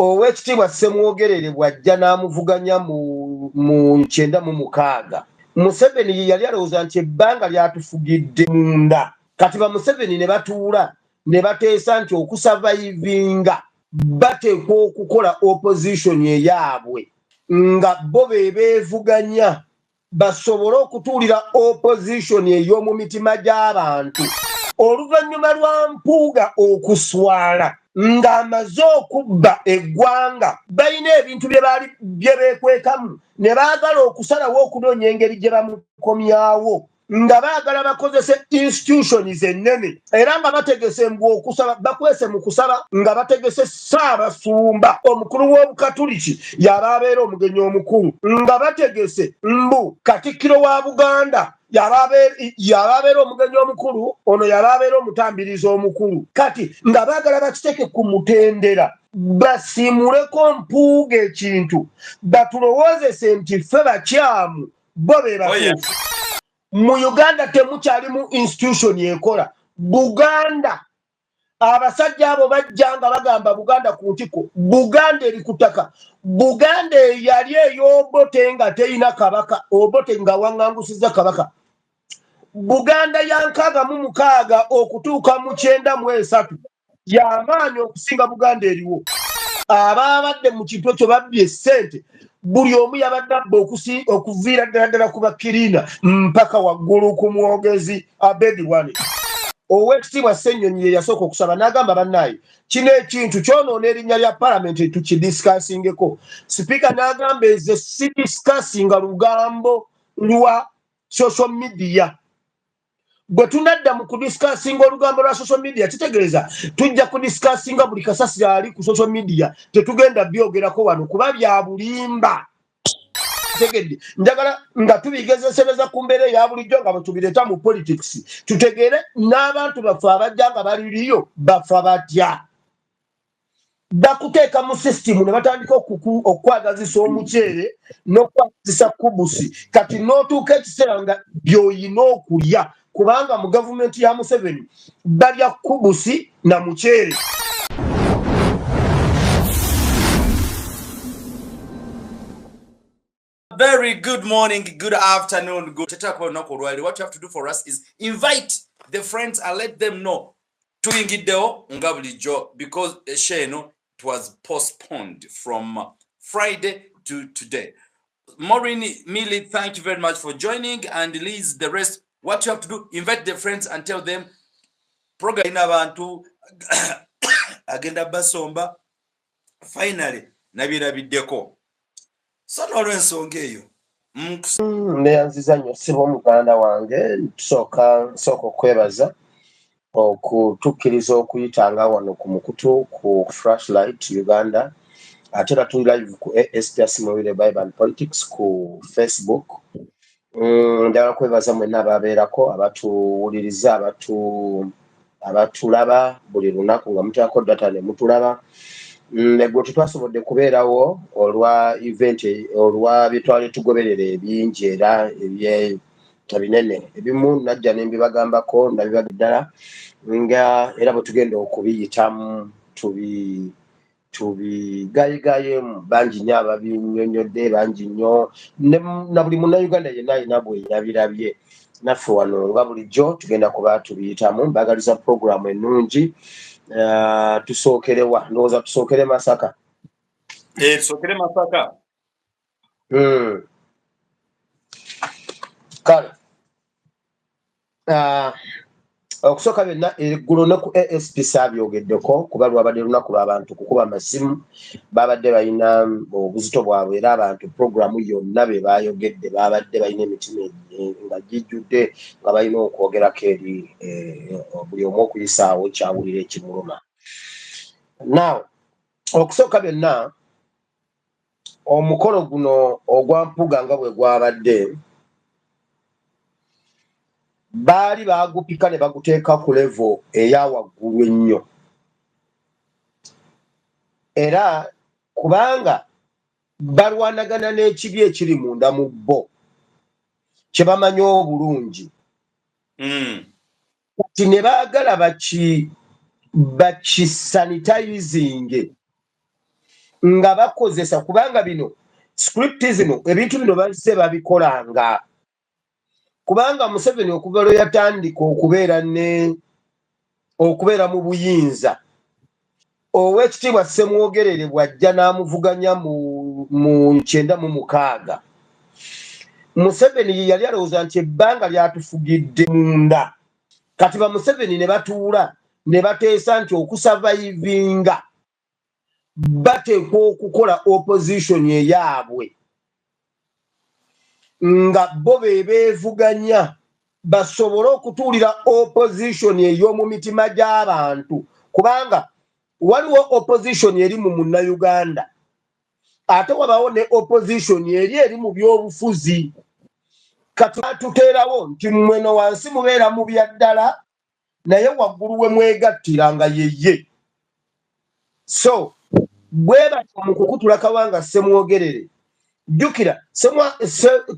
owekitiibwa Ssemwogerere bw'ajja n'amuvuganya mu 96 Museveni ye yali alowooza nti ebbanga lyatufugidde munda kati ba Museveni ne batuula ne bateesa nti okusavayivinga bateekwa okukola opposition eyaabwe nga bo beevuganya basobole okutuulira opposition ey'omu mitima gy'abantu oluvannyuma lwa Mpuuga okuswala ng'amaze okubba eggwanga balina ebintu bye beekwekamu ne baagala okusalawo okunoonya engeri gye bamukomyawo nga baagala bakozese institutions ennene era nga bategese mbu okusaba bakwese mu kusaba nga bategese Ssaabasumba omukulu w'Obukatuliki yaba abeera omugenyi omukulu nga bategese mbu Katikkiro wa Buganda yaba abeera omugenyi omukulu ono yaba abeera omutambirizi omukulu kati nga baagala bakiteke ku mutendera basimuleko Mpuuga ekintu batulowoozese nti ffe bakyamu bo be batuufu mu Uganda temukyalimu institution ekola Buganda abasajja abo bajja nga bagamba Buganda ku ntiko Buganda eri ku ttaka Buganda yali ey'Obote nga teyina kabaka Obote nga waŋŋangusizza kabaka Buganda ya 66 okutuuka mu 93 y'amaanyi okusinga Buganda eriwo ababadde mu kintu ekyo babbye ssente buli omu yabadde abba okuviira ddala ku bakirina mpaka waggulu ku mwogezi Abedi Wale owekitiibwa Ssennyonyi ye yasooka okusaba n'agamba bannaaye kino ekintu kyonoona erinnya lya palamenti tukidisikaasingeko sipiika n'agamba eze si disikasinga lugambo lwa social media bwe tunadda mu kudisikasinga olugambo lwa social media kitegeeza tujja kudisikasinga buli kasasi ali ku social media tetugenda byogerako wano kuba bya bulimba tegedde njagala nga tubigezesereza ku mbeera eya bulijjo nga bwe tubireeta mu politics tutegeere n'abantu baffe abajja nga baliriyo bafa batya bakuteeka mu system ne batandika okwagazisa omuceere n'okwagazisa kubusi kati n'otuuka ekiseera nga by'oyina okulya kubanga mu gavumenti ya Museveni balya kubusi na muceere. Very good morning, good afternoon, good. What you have to do for us is invite the friends and let them know. Tuingideo ngabulijo because Sheno it was postponed from Friday to today. Maureen, Millie, thank you very much for joining, and Liz, the rest. What you have to do, invite the friends and tell them program inabantu agenda basomba finally nabira biddeko so nolwensonga eyo neyanziza nnyo sibo muganda wange tusooka okwebaza okutukkiriza okuyitanga wano ku mukutu ku Flashlight Uganda ate era tuli live ku SPS Mowire Bible and Politics ku Facebook. Ndala kwebaza mwenna ababeerako abatuwuliriza abatulaba buli lunaku nga mutako data ne mutulaba negwe tutwasobodde kubeerawo olwa event olwa bitwale tugoberere ebingi era ebinene ebimu najja nembibagambako ndabibaddala nga era bwe tugenda okubiyitamu tubigayigayemu bangi nnyo ababinnyonnyodde bangi nnyo na buli munnayuganda yenna alina bwe yabirabye naffe wano nga bulijjo tugenda kuba tubiyitamu mbagaliza programu ennungi tusookerewa ndowooza tusookere Masaka tusookere Masaka kale okusooka byonna eggulo ne ku ASP saabyogeddeko kuba lwabadde lunaku lw'abantu kukuba amasimu babadde balina obuzito bwabwe era abantu programu yonna be baayogedde babadde balina emitima nga gijjudde nga balina okwogerako eri buli omu okuyisaawo kyawulira ekimuluma. Now okusooka byonna omukolo guno ogwa Mpuuga nga bwe gwabadde baali bagupika ne baguteeka ku level eya waggulu ennyo era kubanga balwanagana n'ekibi ekiri munda mu bo kye bamanyi obulungi kati ne baagala bakisanitizinge nga bakozesa kubanga bino scriptism ebintu bino bazise babikolanga kubanga Museveni okuva lwe yatandika okubeera mu buyinza Oweekitiibwa Ssemwogerere bw'ajja n'amuvuganya mu 1996 Museveni ye yali alowooza nti ebbanga lyatufugidde munda kati ba Museveni ne batuula ne bateesa nti okusavayivinga bateekwa okukola opposition eyaabwe nga bo beevuganya basobole okutuulira opposition ey'omu mitima gy'abantu kubanga waliwo opposition eri mu Munnayuganda ate wabawo ne opposition eri mu byobufuzi kati tuteerawo nti mweno wansi mubeera mu byaddala naye waggulu we mwegattira nga yeye so bwe batyo mu kukutula Kawanga Ssemwogerere jjukira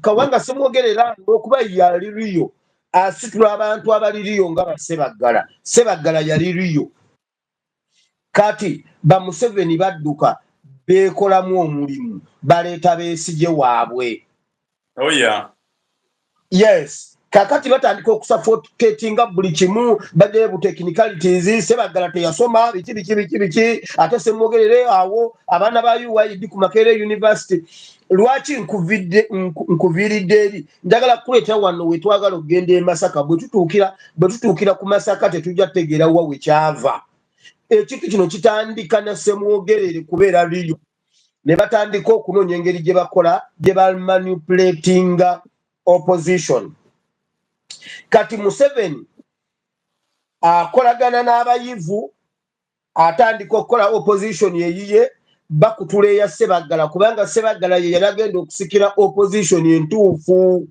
Kawanga Ssemwogerere okuba yali Rio asitula abantu abali Rio nga Ssebaggala yali Rio kati ba Museveni badduka beekolamu omulimu baleeta Besigye waabwe oh yeah yes kakati batandika okusuffocatinga buli kimu badde bu technicalities Ssebaggala teyasoma biki ate Ssemwogerere awo abaana ba UID ku Makerere University lwaki nkuviridde eri njagala kuleeta wano wetwagala okugenda e Masaka bwe tutuukira ku Masaka tetujja tegeera wa wekyava ekintu kino kitandika na Ssemwogerere kubeera Rio ne batandika okunoonya engeri gye bakola gye bamanipulating opposition kati Museveni akolagana n'abayivu atandika okukola opposition yeyiye bakutula eya Ssebaggala kubanga Ssebaggala ye yali agenda okusikira opposition entuufu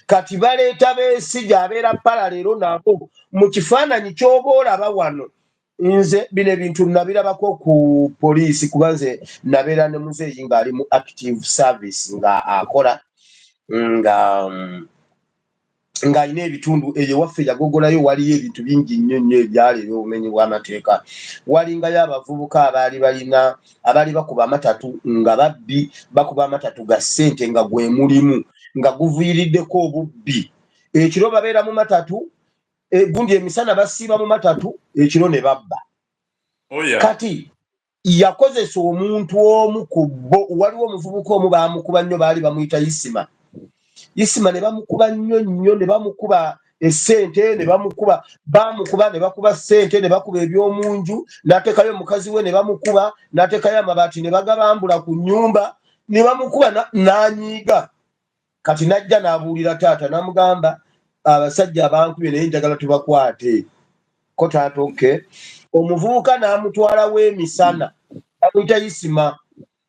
kati baleeta Besigye abeera paralelo nabo mu kifaananyi ky'oba olaba wano nze bino ebintu nabirabako ku poliisi kubanze nabeera ne muzeeyi ng'ali mu active service nga akola nga alina ebitundu eyo waffe yagogolayo waliyo ebintu bingi nnyo ebyaleera obumenyi bw'amateeka walingayo abavubuka abaali bakuba amatatu nga babbi bakuba amatatu ga ssente nga gwe mulimu nga guviiriddeko obubbi ekiro babeera mu matatu gundi emisana basiiba mu matatu ekiro ne babba kati yakozesa omuntu omu ku bo waliwo omuvubuka omu baamukuba nnyo baali bamuyita Isima ne bamukuba nnyo ne bamukuba essente ne bamukuba ne bakuba ssente ne bakuba ebyomunju n'ateekayo omukazi we ne bamukuba n'ateekayo amabaati ne bagabambula ku nnyumba ne bamukuba n'anyiiga kati n'ajja n'abuulira taata n'amugamba abasajja abankubye naye njagala tubakwate ko taata oke omuvubuka n'amutwalawo emisana amuyita Isima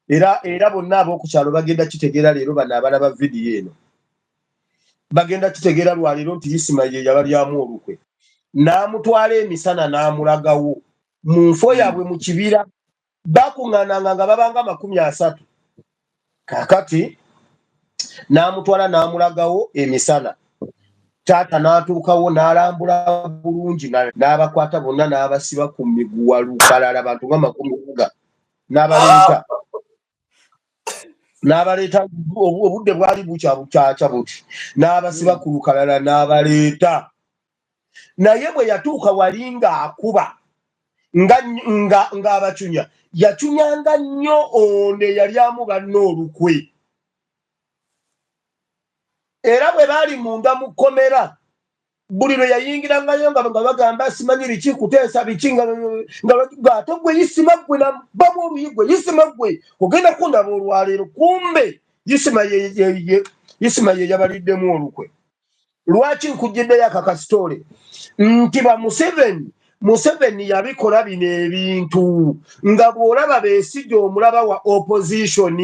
era bonna ab'okukyalo bagenda kitegeera leero bano abalaba vidiyo eno bagenda kitegeera lwaleero nti Isima ye yabalyamu olukwe n'amutwala emisana n'amulagawo mu nfo yaabwe mu kibira bakuŋŋaananga nga babanga 30 kakati n'amutwala n'amulagawo emisana taata n'atuukawo n'alambula bulungi n'abakwata bonna n'abasiba ku miguwa lukalala abantu nga 10 n'abaleeta obudde bwali bukyakya buti n'abasiba ku lukalala n'abaleeta naye bwe yatuuka wali ng'akuba nga abacunya yacunyanga nnyo ono eyalyamu banne olukwe era bwe baali munda mu kkomera buli lwe yayingirangayo nga bagamba simanyi biki kuteesa biki ng'ate gwe Isima gwe nabamu oluyigwe Isima gwe ogenda kundaba olwaleero kumbe Isima ye yabaliddemu olukwe lwaki nkujjiddeyo akakasitoole nti ba Museveni yabikola bino ebintu nga bw'olaba Besigye omulaba wa opposition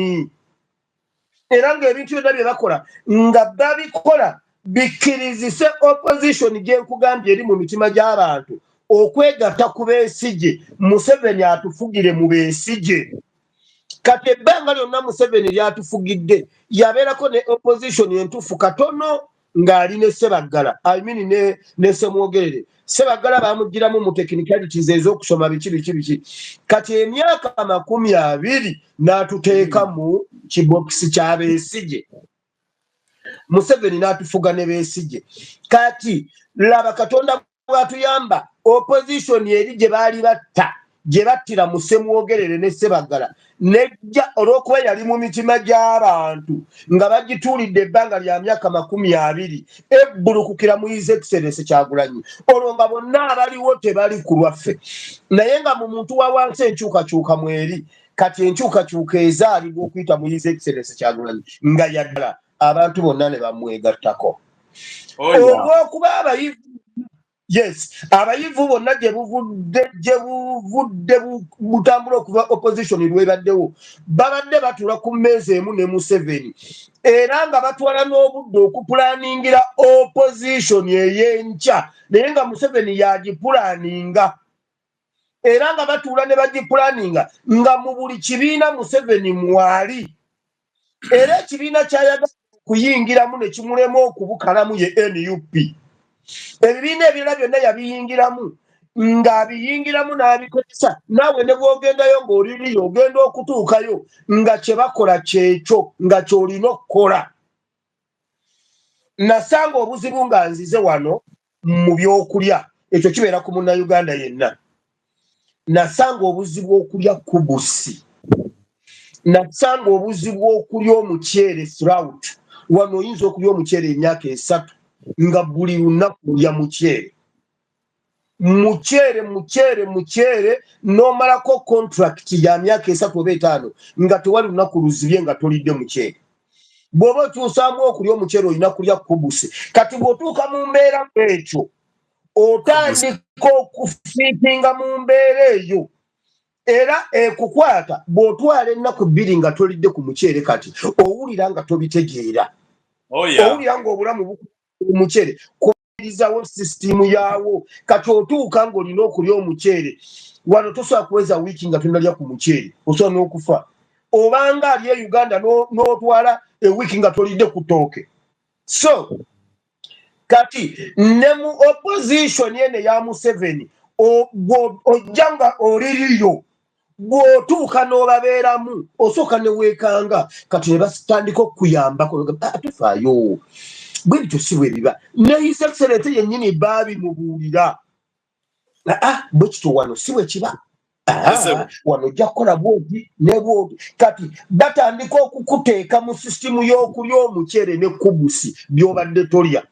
era ng'ebintu byonna bye bakola nga babikola bikkirizise opposition gye nkugambye eri mu mitima gy'abantu okwegatta ku Besigye Museveni atufugire mu Besigye kati ebbanga lyonna Museveni lyatufugidde yabeerako ne opposition entuufu katono ngali ne Sebagala I mean ne Semwogerere Sebagala bamugiramu mu technicalities ez'okusoma biki kati emyaka 20 n'atuteeka mu kibox kya Besigye Museveni n'atufuga ne Besigye kati laba Katonda bwatuyamba opposition eri gye baali batta gye battira mu Semwogerere ne Sebagala nejja olw'okuba yali mu mitima gy'abantu nga bagituulidde ebbanga lya myaka 20 ebbulukukira mu His Excellency Kyagulanyi olwo nga bonna abaliwo tebali ku lwaffe naye nga mu muntu wa wansi enkyukakyuka mweri kati enkyukakyuka ezaalibwa okuyita mu His Excellency Kyagulanyi nga yaddala abantu bonna ne bamwegattako olw'okuba abayivu yes abayivu bonna gye buvudde butambula okuva opposition lwebaddewo babadde batula ku mmeeza emu ne Museveni era nga batwala n'obudde okupulaningira opposition ey'enkya naye nga Museveni yagipulaninga era nga batuula ne bagipulaninga nga mu buli kibiina Museveni mwali era ekibiina kyayagala kuyingiramu ne kimulema okubukalamu ye NUP ebibiina ebirala byonna yabiyingiramu ng'abiyingiramu n'abikozesa naawe ne bw'ogendayo ng'oliriyo ogenda okutuukayo nga kye bakola kyekyo nga ky'olina okukola nasanga obuzibu nga nzize wano mu byokulya ekyo kibeera ku munnayuganda yenna nasanga obuzibu okulya kubusi nasanga obuzibu okulya omuceere throughout wano oyinza okulya omuceere emyaka 3 nga buli lunaku lya muceere n'omalako contract ya myaka 3 oba 5 nga tewali lunaku luzibye nga tolidde muceere bw'oba otuusaamu okulya omuceere olina kulya kubusi kati bw'otuuka mu mbeera ekyo otandika okufiitinga mu mbeera eyo era ekukwata bw'otwala ennaku 2 nga tolidde ku muceere kati owulira nga tobitegeera owulira ng'obulamu omuceere kubirizawo system yawo kati otuuka ng'olina okulya omuceere wano tosobola kuweza wiiki nga tonalya ku muceere osobola n'okufa obanga ali e Uganda n'otwala ewiiki nga tolidde ku ttooke so kati ne mu opposition yene ya Museveni ojja nga oliriyo bw'otuuka n'obabeeramu osooka ne weekanga kati ne batandika okuyambako tufaayo bwe bityo si bwe biba ne His Excellency yennyini baabimubuulira bwe kityo wano si bwe kiba wano ojja kukola bwoti ne bwoti kati batandika okukuteeka mu sisitimu y'okulya omuceere ne kubusi by'obadde tolya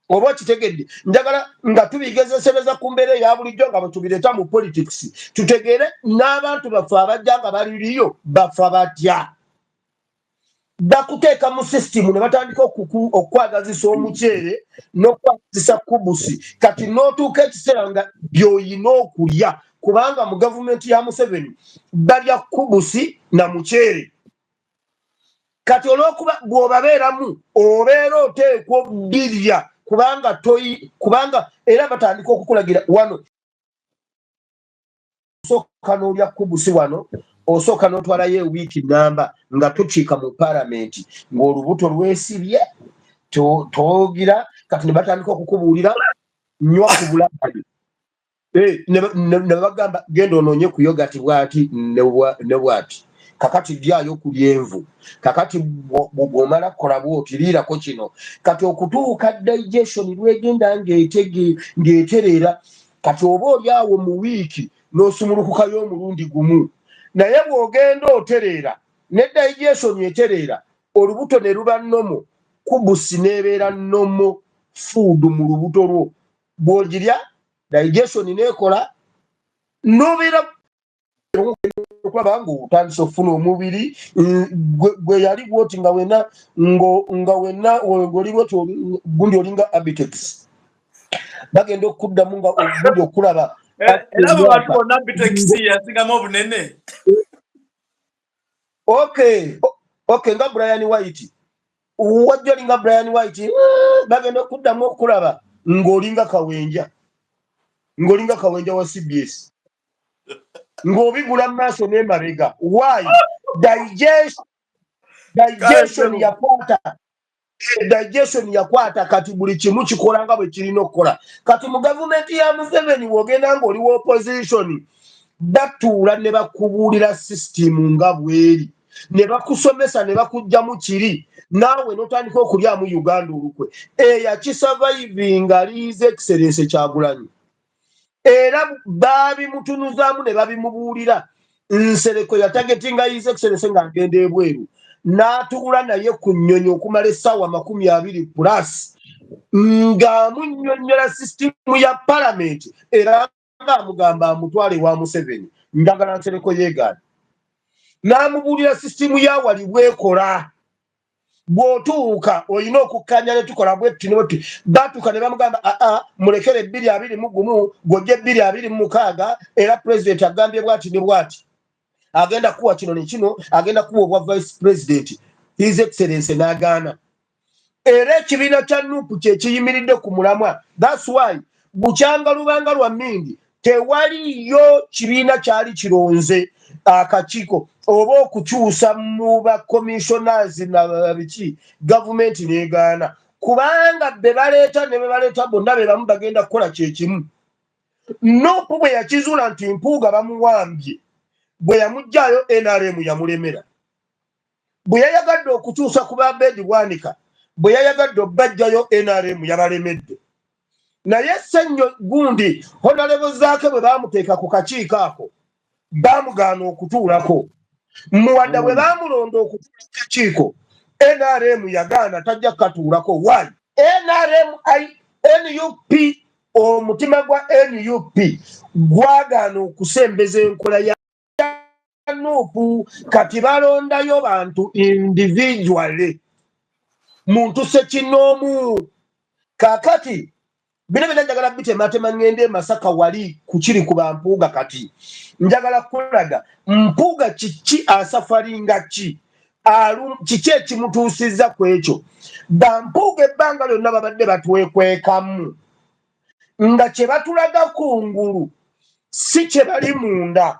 oba okitegedde njagala nga tubigezesereza ku mbeera eya bulijjo nga bwe tubireeta mu politics tutegeere n'abantu baffe abajja nga baliriyo bafa batya bakuteeka mu system ne batandika okwagazisa omuceere n'okwagazisa kubusi kati n'otuuka ekiseera nga by'oyina okulya kubanga mu gavumenti ya Museveni balya kubusi na muceere kati olw'okuba bw'obabeeramu obeera oteekwa obirya kubanga era batandika okukulagira wano osooka n'olya kubusi wano osooka n'otwalayo ewiiki namba nga tukiika mu palamenti ng'olubuto lwesibye toogira kati ne batandika okukubuulira nywa ku bulabayo ne bagamba genda onoonye ku yogati bwati ne bwati kakati lyayo ku lyenvu kakati bw'omala kukola bwoti liirako kino kati okutuuka digestion lwegenda ng'etereera kati oba oli awo mu wiiki n'osumulukukayo omulundi gumu naye bw'ogenda otereera ne digestion etereera olubuto ne luba nnomo kubusi n'ebeera nnomo food mu lubuto lwo bw'ogirya digestion neekola n'obeera okulaba ng'otandise okufuna omubiri gwe yali bwoti nga wenna ng'oli bwoti gundi olinga Abitex bagenda okuddamu nga ogundi okulaba era bwe bali bonna Abitex yasingamu obunene okay nga Brian White wajja olinga Brian White bagenda okuddamu okulaba ng'olinga Kawenja wa CBS ng'obigula mu maaso n'emabega why digestion yakwata digestion yakwata kati buli kimu kikola nga bwe kirina okukola kati mu gavumenti ya Museveni wogenda nga oli wa opposition batuula ne bakubuulira system nga bweri ne bakusomesa ne bakujjamu kiri naawe notandika okulyamu Uganda olukwe eyakisurvivinga ali His Excellency Kyagulanyi era babimutunuzaamu ne babimubuulira Nsereko yatagetinga His Excellency ng'agenda ebweru n'atuula naye ku nnyonyi okumala essaawa 20 plus ng'amunnyonnyola sisitimu ya palamenti era ng'amugamba amutwale wa Museveni njagala Nsereko yeegaana n'amubuulira sisitimu ya wali bwekola bw'otuuka olina okukkanya ne tukola bwetti ne bwetti batuuka ne bamugamba mulekere 2021 gojje 2026 era pulezidenti agambye bw'ati ne bw'ati agenda kuwa kino ne kino agenda kuwa obwa vice president His Excellency n'agaana era ekibiina kya NUP kye kiyimiridde ku mulamwa that's why bukyanga lubanga lwa Mindi tewaliyo kibiina kyali kironze akakiiko oba okukyusa mu ba commissioners na biki gavumenti n'egaana kubanga be baleeta bonna be bamu bagenda kukola kyekimu NUP bwe yakizuula nti Mpuuga bamuwambye bwe yamujjaayo NRM yamulemera bwe yayagadde okukyusa ku Babedi Bwanika bwe yayagadde obbajjayo NRM yabalemedde naye Ssenyo gundi honorable zaake bwe baamuteeka ku kakiiko ako baamugaana okutuulako muwadda bwe baamulonda okutuula ku kakiiko NRM yagaana tajja kukatuulako why NUP omutima gwa NUP gwagaana okusembeza enkola ya NUP kati balondayo bantu individually muntu sekinoomu kakati bino bina njagala bitematema ngende Masaka wali kukiri ku Mpuuga kati njagala kulaga Mpuuga kiki asafaringa ki kiki ekimutuusizza ku ekyo Mpuuga ebbanga lyonna babadde batwekwekamu nga kye batulaga kungulu si kye bali munda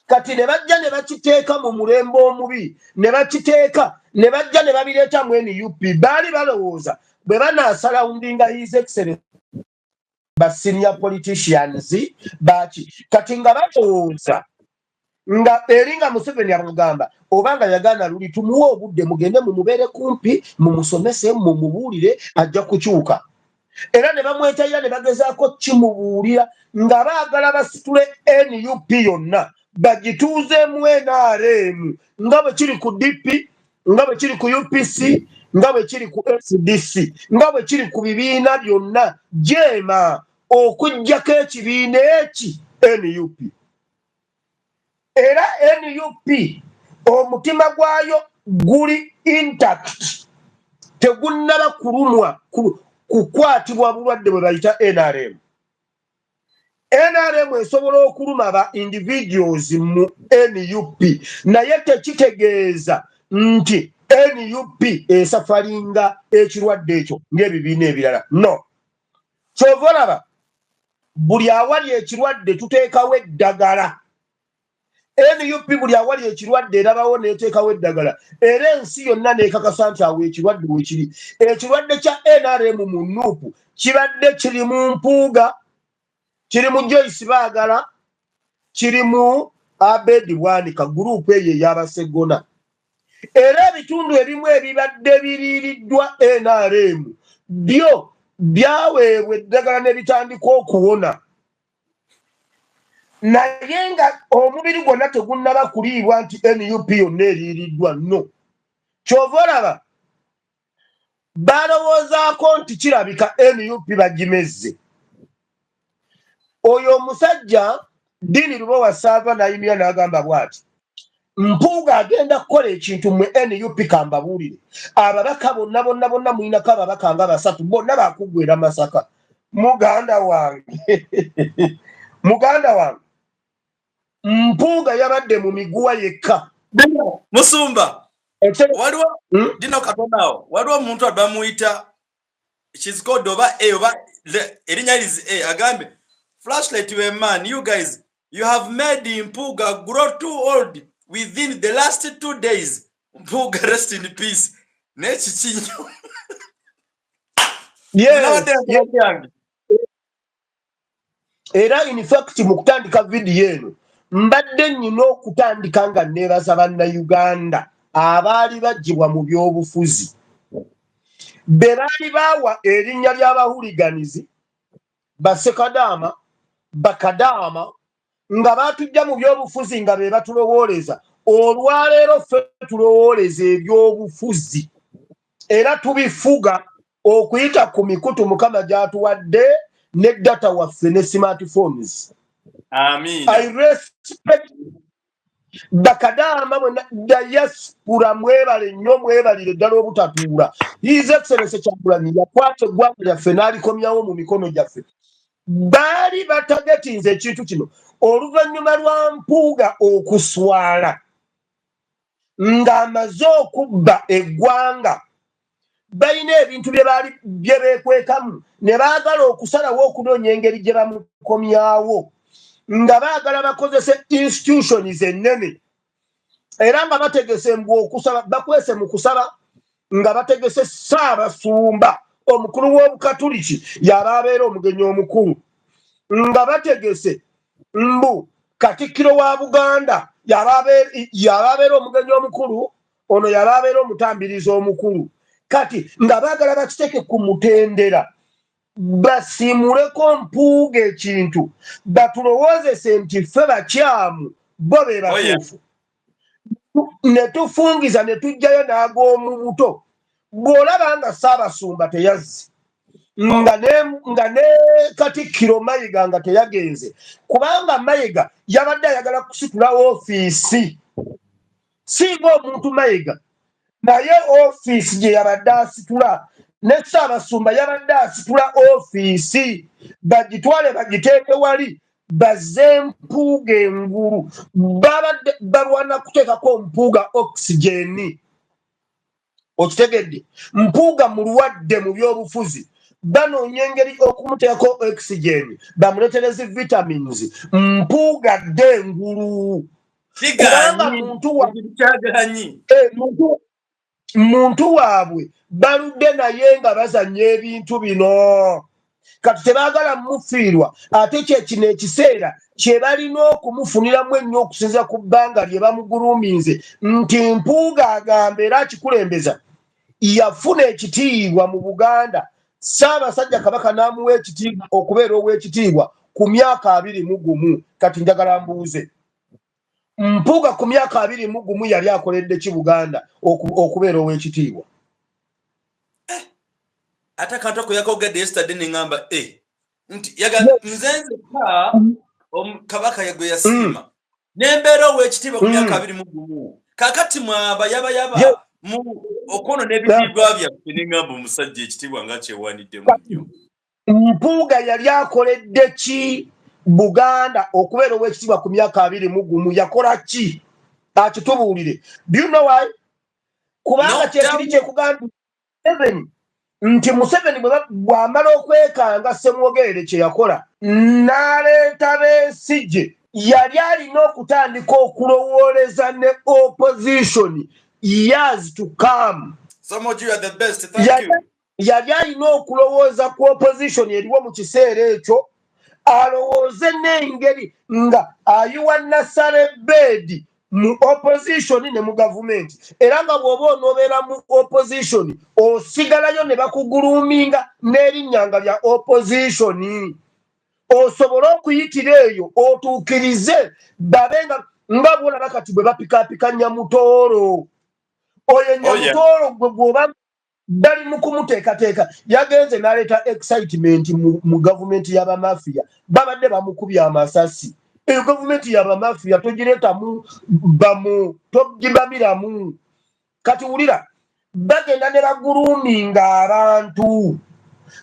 kati ne bajja ne bakiteeka mu mulembe omubi ne bakiteeka ne bajja ne babireeta mu NUP baali balowooza bwe banaasalawundinga His Excellency ba senior politicians baki kati nga balowooza nga eringa Museveni amugamba obanga yagaana luli tumuwe obudde mugende mumubeere kumpi mumusomese mumubuulire ajja kukyuka era ne bamwetayira ne bagezaako kimubuulira nga baagala basitule NUP yonna bagituuzeemu NRM nga bwe kiri ku DP nga bwe kiri ku UPC nga bwe kiri ku SDC nga bwe kiri ku bibiina byonna jeema okujjako ekibiina eki NUP era NUP omutima gwayo guli intact tegunnaba kulumwa kukwatibwa bulwadde bwe bayita NRM esobola okuluma ba individuals mu NUP naye tekitegeeza nti NUP esafaringa ekirwadde ekyo ng'ebibiina ebirala no kyova olaba buli awali ekirwadde tuteekawo eddagala NUP buli awali ekirwadde erabawo n'eteekawo eddagala era ensi yonna n'ekakasa nti awo ekirwadde wekiri ekirwadde kya NRM mu NUP kibadde kiri mu Mpuuga kiri mu Joyce Baagala kiri mu Abedi Bwanika gurupu eyo ey'Abasegona era ebitundu ebimu ebibadde biriiriddwa NRM byo byaweebwa eddagala ne bitandika okuwona naye nga omubiri gwonna tegunnaba kuliibwa nti NUP yonna eriiriddwa no kyova olaba balowoozaako nti kirabika NUP bagimezze oyo omusajja Dini Lubowa Saava n'ayimira n'agamba bw'ati Mpuuga agenda kukola ekintu mu NUP kambabuulire ababaka bonna mulinako ababaka nga 3 bonna bakuggwera Masaka muganda wange Mpuuga yabadde mu miguwa yekka Musumba waliwo dino katonao waliwo omuntu abamuyita kizikodo oba erinnya lizi agambe Flashlight we man, you guys, you have made Mpuuga grow too old within the last 2 days. Mpuuga rest in peace. Nechikinyo. Era in fact mu kutandika video eno mbadde nnina okutandika nga neebaza bannayuganda abaali baggibwa mu byobufuzi be baali baawa erinnya ly'abahuliganizi Basekadaama Bakadaama nga baatujja mu byobufuzi nga be batulowooleza olwaleero ffe tulowooleza ebyobufuzi era tubifuga okuyita ku mikutu Mukama gy'atuwadde ne data waffe ne smartphones. Amen. I respect Bakadaama bonna diaspora mwebale nnyo mwebalire ddala obutatuula. His Excellency Kyagulanyi yakwata eggwanga lyaffe n'alikomyawo mu mikono gyaffe. Baali batagetinze ekintu kino oluvannyuma lwa Mpuuga okuswala ng'amaze okubba eggwanga balina ebintu bye beekwekamu ne baagala okusalawo okunoonya engeri gye bamukomyawo nga baagala bakozese institutions ennene era nga bategese mbw okusaba bakwese mu kusaba nga bategese Ssaabasumba omukulu w'Obukatuliki yaba abeera omugenyi omukulu nga bategese mbu Katikkiro wa Buganda yaba abeera omugenyi omukulu ono yaba abeera omutambirizi omukulu kati nga baagala bakiteeke ku mutendera basimuleko Mpuuga ekintu batulowoozese nti ffe bakyamu bo be batuufu ne tufungiza ne tujjayo n'ag'omu buto bw'olaba nga Ssaabasumba teyazze nga ne Katikkiro Mayiga nga teyagenze kubanga Mayiga yabadde ayagala kusitula ofiisi singa omuntu Mayiga naye ofiisi gye yabadde asitula ne Ssaabasumba yabadde asitula ofiisi bagitwale bagiteeke wali bazze Mpuuga engulu babadde balwana kuteekako Mpuuga oxygeni okitegedde Mpuuga mulwadde mu byobufuzi banoonya engeri okumuteekako oxygeni bamuleterezi vitamins Mpuuga dde engulu kubanga muntu waabwe baludde naye nga bazanya ebintu bino kati tebaagala mufiirwa ate kyekino ekiseera kye balina okumufuniramu ennyo okusinza ku bbanga lye bamuguluminze nti Mpuuga agamba era akikulembeza yafuna ekitiibwa mu Buganda Ssaabasajja Kabaka n'amuwa ekitiibwa okubeera ow'ekitiibwa ku myaka 21 kati njagala mbuuze Mpuuga ku myaka 21 yali akoledde ki Buganda okubeera ow'ekitiibwa ate kantu yakogedde yesterday nengamba nti nzenze Kabaka yagwe yasiima nembeera ow'ekitiibwa ku myaka 21 kakati mwaba yaba mu okono n'ebitiibwa byaffe nengamba omusajja ekitiibwa nga kyewaniddemu nnyo Mpuuga yali akoledde ki Buganda okubeera ow'ekitiibwa ku myaka 21 yakola ki akitubuulire do you know why kubanga kyekiri kyekugamba nti Museveni bw'amala okwekanga Ssemwogerere kye yakola n'aleeta Besigye yali alina okutandika okulowooleza ne opposition years to come. Some of you are the best. Thank you. Yali alina okulowooza ku opposition eriwo mu kiseera ekyo alowooze n'engeri nga ayiwa Nassale Bedi mu opposition ne mu government era nga bw'oba onoobeera mu opposition osigalayo ne bakuguluminga n'erinnyanga lya opposition osobole okuyitira eyo otuukirize babenga nga bw'olaba kati bwe bapikaapika Nyamutooro oyo Nyamutooro gwe bw'oba bali mu kumuteekateeka yagenze n'aleeta excitement mu gavumenti y'abamafiya babadde bamukubye amasasi eyo gavumenti y'abamafiya togireetamu togibamiramu kati wulira bagenda ne baguluminga abantu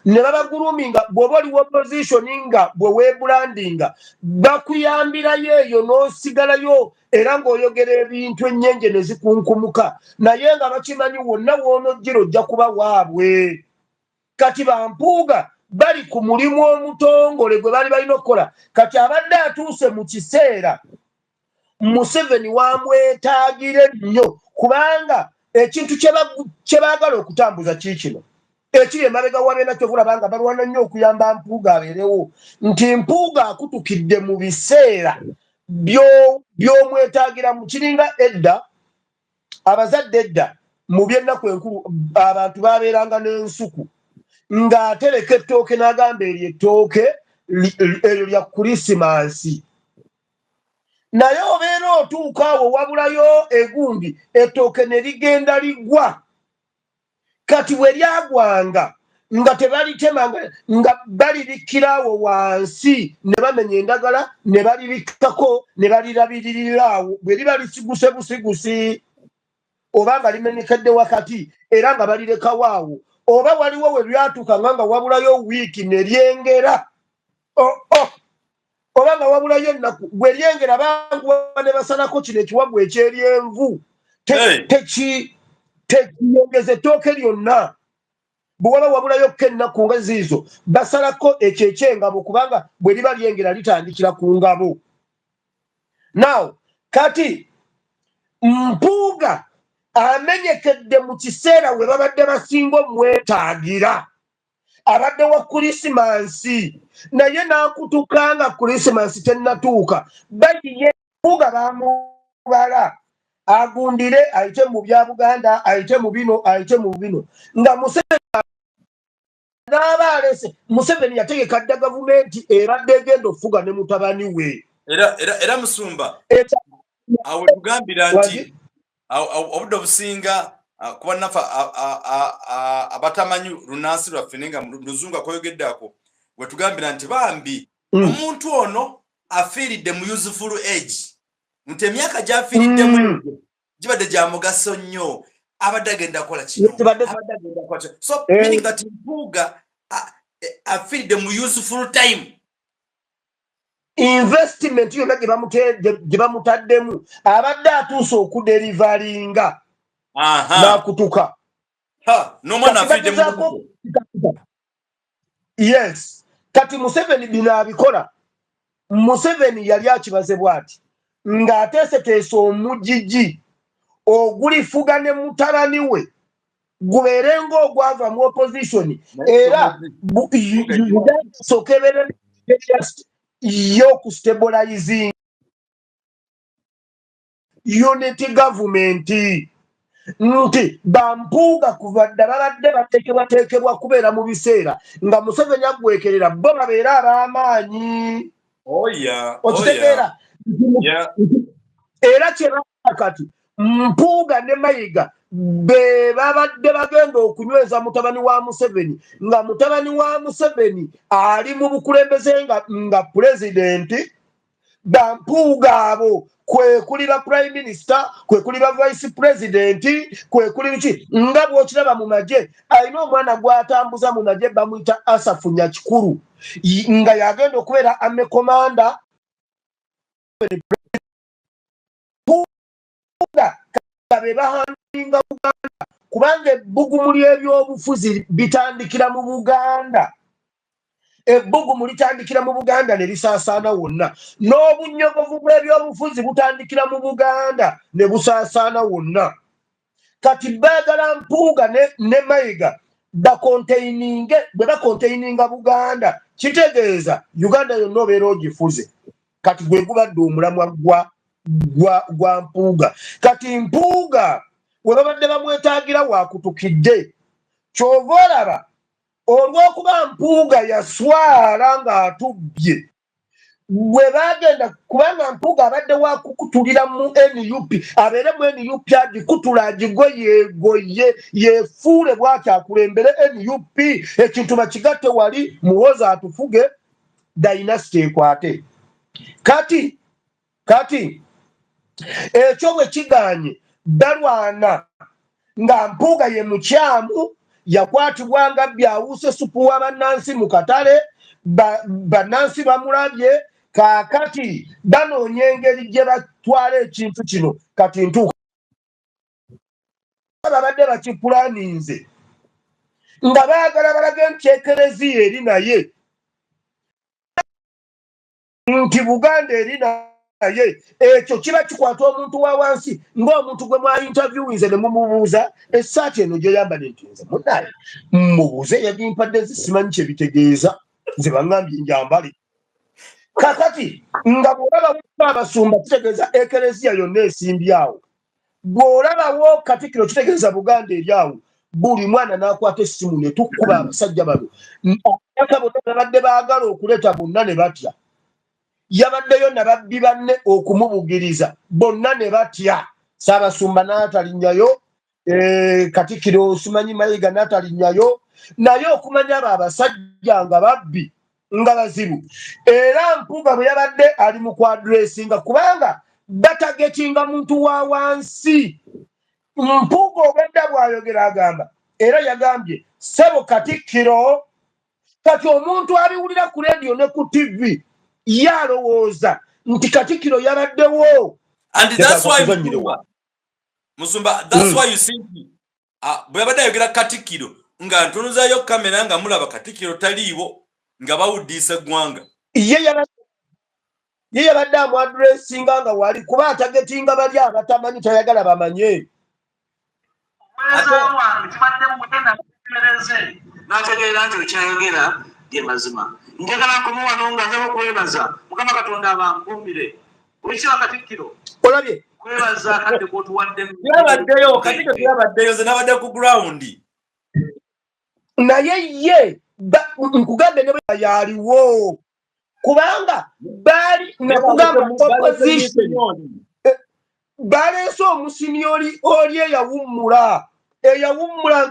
ne babaguluminga bw'oba oliwo opposition nga bwe weebulandinga bakuyambirayo eyo n'osigalayo era ng'oyogera ebintu ennyenje ne zikunkumuka naye nga bakimanyi wonna w'onojjira ojja kuba waabwe kati Bampuuga bali ku mulimu omutongole gwe bali balina okukola kati abadde atuuse mu kiseera Museveni wamwetaagire nnyo kubanga ekintu kye baagala okutambuza kikino ekiri emabega wabena kyovulabanga balwana nnyo okuyamba Mpuuga abeerewo nti Mpuuga akutukidde mu biseera by'omwetaagira mu kiringa edda abazadde edda mu by'ennaku enkulu abantu babeeranga n'ensuku ng'atereka ettooke n'agamba eryo ettooke eryo lya Krisimansi naye obeera otuuka awo wabulayo egundi ettooke ne ligenda ligwa kati bwe lyagwanga nga tebalitemanga nga balibikira awo wansi ne bamenya endagala ne balibikkako ne balirabiririra awo bwe liba lisiguse busigusi oba nga limenekedde wakati era nga balirekawo awo oba waliwo we lyatuuka nga wabulayo wiiki ne lyengera oba nga wabulayo ennaku bwe lyengera banguwa ne basalako kino ekiwagu ekyeryenvu tekiyongeza ettooke lyonna bwe waba wabulayo ennaku nga ziizo basalako ekyo ekyengabo kubanga bwe liba lyengera litandikira ku ngabo now kati Mpuuga amenyekedde mu kiseera we babadde basinga omwetaagira abadde wa Krisimansi naye n'akutuka nga Krisimansi tennatuuka bayiye Mpuuga bamubala agundire ayite mu bya Buganda ayite mu bino nga Museveni n'abalese Museveni yategeka dda gavumenti ebadde egenda okufuga ne mutabani we era Musumba awo tugambira nti obudde obusinga kuba nafa abatamanyi lunansi lwaffe nenga Luzungu akoyogeddeako we tugambira nti bambi omuntu ono afiiridde mu useful age nti emyaka gy'afiiriddemu gibadde gya mugaso nnyo abadde agenda kukola kino so meaning that Mpuuga afiiridde mu useful time investment yonna gye bamutaddemu abadde atuuse okuderivalinga n'akutuka n'omwana afiiridde yes kati Museveni bino abikola Museveni yali akibaze bw'ati ng'ateeseteese omugigi ogulifuga ne mutabani we gubeerenga ogwava mu opposition era sokebere y'okustabilizing unity government nti Bampuuga kuva dda babadde bateekebwa kubeera mu biseera nga Museveni agwekerera bo babeera ab'amaanyi okitegeera era kyebaa kati Mpuuga ne Mayiga be babadde bagenda okunyweza mutabani wa Museveni nga mutabani wa Museveni ali mu bukulembeze nga pulezidenti Bampuuga abo kwe kuli ba prime minister kwe kuli ba vice president kwe kuli biki nga bw'okiraba mu magye alina omwana gw'atambuza mu magye bamuyita Asafu Nyakikulu nga yagenda okubeera army commander be bahandinga Buganda kubanga ebbugumu ly'ebyobufuzi bitandikira mu Buganda ebbugumu litandikira mu Buganda ne lisaasaana wonna n'obunyogovu bw'ebyobufuzi butandikira mu Buganda ne busaasaana wonna kati baagala Mpuuga ne Mayiga bwe bakonteininga Buganda kitegeeza Uganda yonna obeera ogifuze kati gwe gubadde omulamwa gwa Mpuuga kati Mpuuga we babadde bamwetaagira waakutukidde kyova olaba olw'okuba Mpuuga yaswala ng'atubbye bwe bagenda kubanga Mpuuga abadde wakukutulira mu NUP abeere mu NUP agikutula agigoyeegoye yeefuule bw'akyakulembere NUP ekintu bakigatte wali muwoza atufuge dynasty ekwate kati ekyo bwe kiganye balwana nga Mpuuga ye mukyamu yakwatibwa nga byawuse supu wa bannansi mu katale bannansi bamulabye kaakati banoonya engeri gye batwala ekintu kino kati ntuuka babadde bakipulaninze nga baagala balage nti ekereziya eri naye nti Buganda eri ye ekyo kiba kikwata omuntu wa wansi ng'omuntu gwe mwa interviewinze ne mumubuuza essaati eno gy'oyambadde nti nze munnaye mubuuze yagimpadde simanyi kye bitegeeza nze baŋŋambye njambale kakati nga bw'olabawo abasumba kitegeeza ekereziya yonna esimbi awo bw'olabawo Katikkiro kitegeeza Buganda eri awo buli mwana n'akwata essimu ne tukkuba abasajja bano abaka bonna babadde baagala okuleeta bonna ne batya yabaddeyo nababbi banne okumubugiriza bonna ne batya Ssaabasumba n'atalinnyayo Katikkiro simanyi Mayiga n'atalinnyayo naye okumanya abo abasajja nga babbi nga bazibu era Mpuuga bwe yabadde ali mu kwadresinga kubanga batagetinga muntu wa wansi Mpuuga obwedda bw'ayogera agamba era yagambye ssebo Katikkiro kati omuntu abiwulira ku radio ne ku TV yalowooza nti Katikkiro yabaddewo and that's why Musumba that's why you see bwe yabadde ayogera Katikkiro nga ntunuzayo kamera nga mulaba Katikkiro taliiwo nga bawuddisa eggwanga ye yabadde amwadressinga nga wali kuba atagetinga bali abatamanyi tayagala bamanye nategeera nti okyayogera bye mazima njagala nkumuwa nonga nzaba okwebaza Mukama Katonda abankuumire okiwa Katikkiro olabye kwebaza kadde kotuwadde yabaddeyo Katikkiro yabaddeyo ze nabadde ku ground naye ye nkugambe ne bwe yaliwo kubanga bali nakugamba opposition baleese omusiniyoli oli eyawummula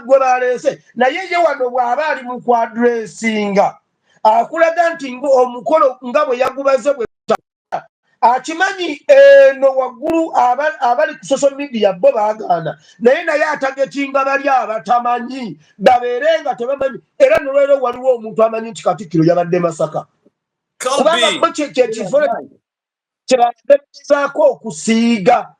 gwe baleese naye ye wano bw'aba ali mu kwadresinga akulaga nti omukolo nga bwe yagubaze bwe akimanyi eno waggulu abali ku social media bo baagaana naye atagetinga bali abatamanyi babeerenga tebamanyi era nolwero waliwo omuntu amanyi nti Katikkiro yabadde Masaka kubanga bo kyekifo kyebazaako okusiiga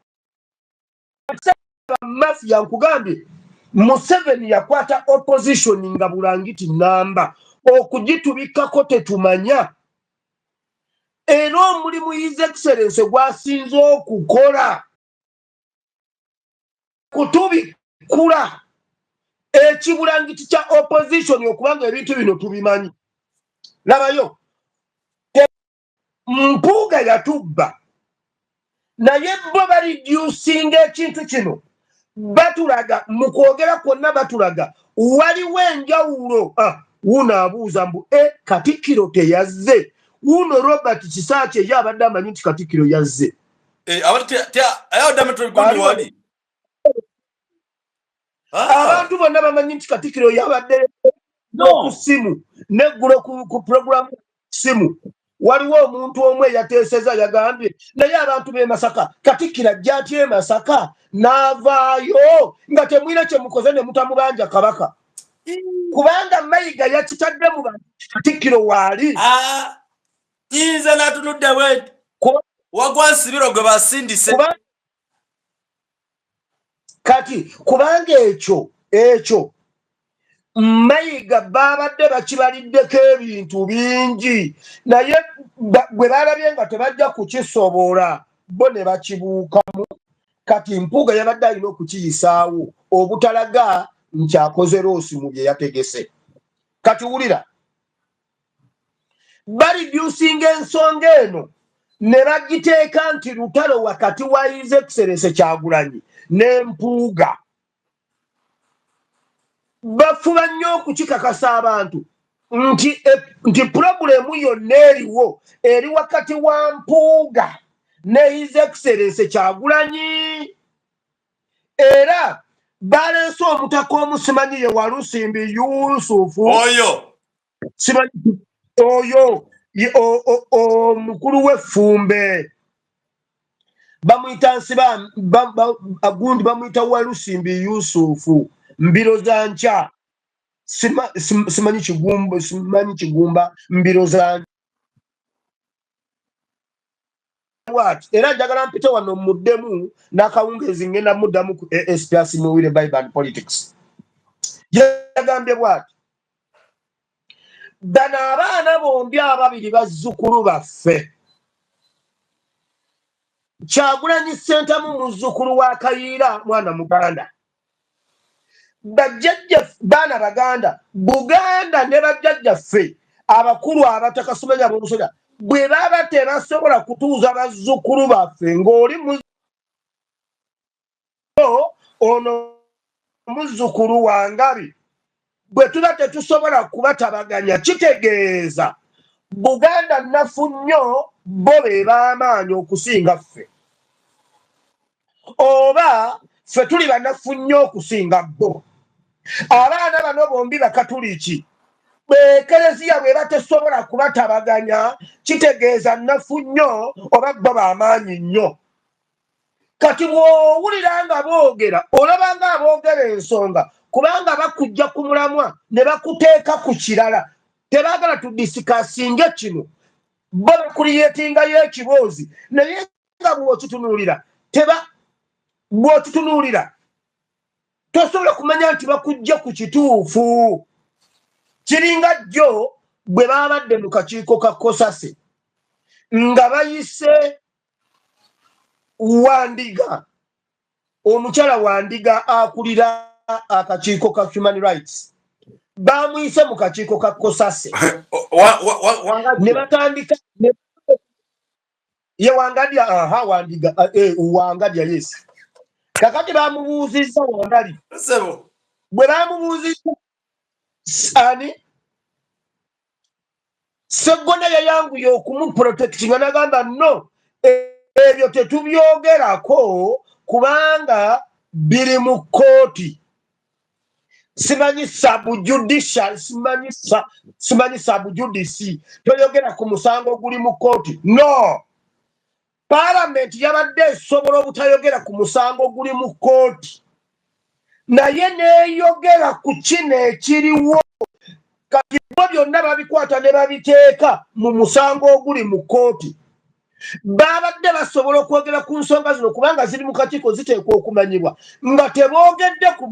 mafia nkugambye Museveni yakwata opposition nga bulangiti namba okugitubikako tetumanya era omulimu His Excellency gwasinze okukola kutubikula ekibulangiti kya opposition okubanga ebintu bino tubimanyi labayo Mpuuga yatubba naye bo bariducinga ekintu kino batulaga mu kwogera kwonna batulaga waliwo enjawulo wuno abuuza mbu Katikkiro teyazze wuno Robert Kisaakye ye abadde amanyi nti Katikkiro yazze abantu bonna bamanyi nti Katikkiro yabadde ku ssimu neggulo ku programu simu waliwo omuntu omu eyateeseza yagambye naye abantu b'e Masaka Katikkiro ajja atya e Masaka n'avaayo nga temwine kye mukoze ne mutamubanja kabaka kubanga Mayiga yakitadde mu bantu Katikkiro waali Inza natunudde wet wagwa nsibiro gwe basindise kati kubanga ekyo Mayiga babadde bakibaliddeko ebintu bingi naye bwe balabye nga tebajja kukisobola bo ne bakibuukamu kati Mpuuga yabadde alina okukiyisaawo obutalaga nkyakoze loosi mu bye yategese kati wulira bariducinga ensonga eno ne bagiteeka nti lutalo wakati wa His Excellency Kyagulanyi ne Mpuuga bafuba nnyo okukikakasa abantu nti purobulemu yonna eriwo eri wakati wa Mpuuga ne His Excellency Kyagulanyi era baleese omutaka omusimanyi ye Walusimbi Yusufu oyo omukulu w'effumbe bamuyita nsiba agundi bamuyita Walusimbi Yusufu mbiro za nkya simanyi Kigumba mbiro za era njagala mpite wano muddemu n'akawungeezi ngenda muddamu ku SPS Muwire Bible and Politics yagambye bw'ati bano abaana bombi ababiri bazzukulu baffe Kyagulanyi Ssentamu muzzukulu wa Kayiira mwana Muganda. Bajjajja baana Baganda, Buganda ne bajjajjaffe abakulu abatakasomenya b'omusajja bwe baba tebasobola kutuuza bazzukulu baffe ng'oli ono muzzukulu wa Ngabi bwe tuba tetusobola kubatabaganya kitegeeza Buganda nnafu nnyo bo be b'amaanyi okusinga ffe oba ffe tuli bannafu nnyo okusinga bo. Abaana bano bombi bakatuliki Ekereziya bwe batesobola kubatabaganya kitegeeza nnafu nnyo oba bo b'amaanyi nnyo. Kati bw'owulira nga boogera olaba nga aboogera ensonga kubanga bakujja ku mulamwa ne bakuteeka ku kirala tebaagala tudisikasinge kino bo bakuliyetingayo ekiboozi naye nga bw'okitunuulira tosobola kumanya nti bakujja ku kituufu. Kiringa jjo bwe babadde mu kakiiko ka Kosase nga bayise Wandiga omukyala Wandiga akulira akakiiko ka Human Rights bamuyise mu kakiiko ka Kosase ne batandika ye Wangadya Wandiga Wangadya yes. Kakati bamubuuzizza Wangali bwe bamubuuzizza ani Sseggona yayanguye okumuprotectinga n'agamba no ebyo tetubyogerako kubanga biri mu kooti. Simanyi subjudicial simanyi subjudice toyogera ku musango guli mu kooti. No, Parliament yabadde esobola obutayogera ku musango guli mu kooti naye neeyogera ku kino ekiriwo kati bo byonna babikwata ne babiteeka mu musango oguli mu kooti. Babadde basobola okwogera ku nsonga zino kubanga ziri mu kakiiko ziteekwa okumanyibwa nga teboogedde ku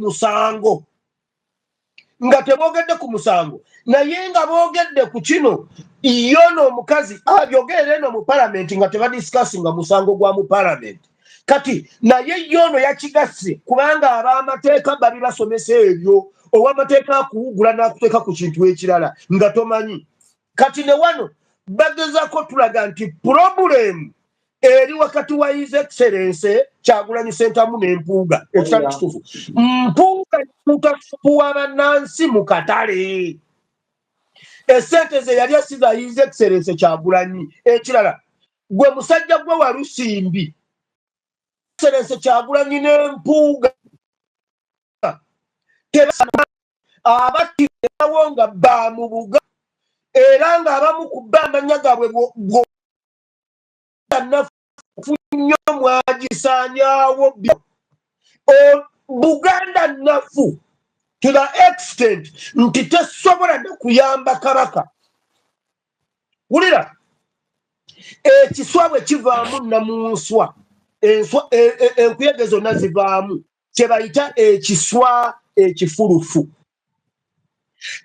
musango naye nga boogedde ku kino yono omukazi abyogere eno mu Parliament nga tebadisikasinga musango gwa mu Parliament. Kati naye yono yakigasse kubanga ab'amateeka bali basomesa ebyo ow'amateeka akuwugula n'akuteeka ku kintu ekirala nga tomanyi. Kati ne wano bagezako tulaga nti problem eri wakati wa His Excellency Kyagulanyi Ssentamu n'Empuuga ekitali kituufu. Mpuuga mutafuwa bannansi mu katale esente ze yali asiza His Excellency Kyagulanyi. Ekirala gwe musajja gwe wa Lusimbi Excellency Kyagulanyi n'Empuuga abatirawo nga bamubuga era ng'abamu ku bamanya gaabwe nnyo mwagisaanyaawo Buganda nnafu to the extent nti tesobola ne kuyamba Kabaka. Wulira ekiswa bwe kivaamu nnamunswa enkuyege zonna zivaamu kye bayita ekiswa ekifulufu.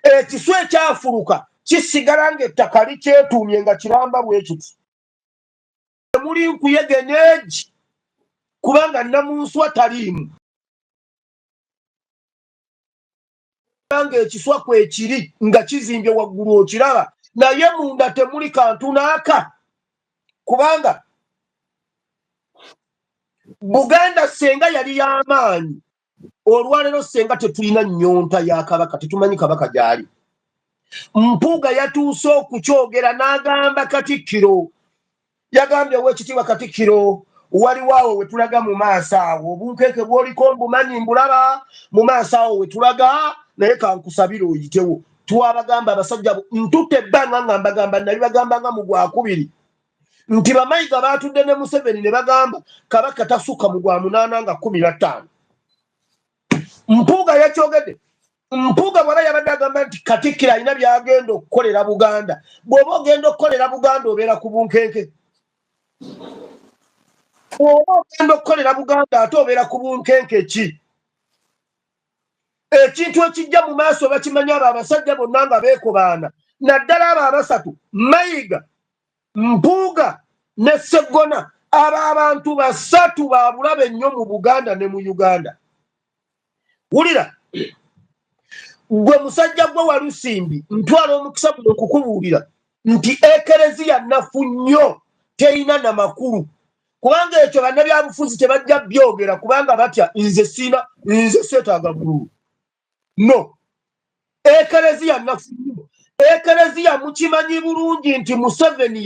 Ekiswa ekyafuluka kisigala ng'ettaka likyetuumye nga kiramba bwe kiti. Muli nkuyege neegi kubanga nnamunswa taliimu. Nga ekiswa kwekiri nga kizimbye waggulu okiraba naye munda temuli kantu n'aka kubanga Buganda senga yali y'amaanyi olwaleero senga tetulina nnyonta ya Kabaka tetumanyi Kabaka gy'ali. Mpuuga yatuuse okukyogera n'agamba Katikkiro yagambye Oweekitiibwa Katikkiro waliwo awo we tulaga mu maaso awo obunkenke bw'oliko mbumanyi mbulaba mu maaso awo we tulaga naye kankusabire oyitewo. Twabagamba abasajja ntutte ebbanga nga mbagamba nali bagamba nga mu Gwakubiri nti Bamayiga baatudde ne Museveni ne bagamba Kabaka tasukka mu Gwamunaana nga 15. Mpuuga yakyogedde. Mpuuga bw'aba yabadde agamba nti Katikkiro alina by'agenda okukolera Buganda. Bw'oba ogenda okukolera Buganda obeera ku bunkenke. Bw'oba ogenda okukolera Buganda ate obeera ku bunkenke ki? Ekintu ekijja mu maaso bakimanyi abo abasajja bonna nga beekobaana naddala abo abasatu Mayiga, Mpuuga ne Sseggona abantu basatu babulabe nnyo mu Buganda ne mu Uganda. Wulira gwe musajja gwe Walusimbi ntwala omukisa guno kukubuulira nti ekereziya nafu nnyo teina na makulu kubanga ekyo bannabyabufuzi tebajja byogera kubanga batya nze seetaaga bululu. No, ekereziya nafu nnyo. Ekereziya mukimanyi bulungi nti Museveni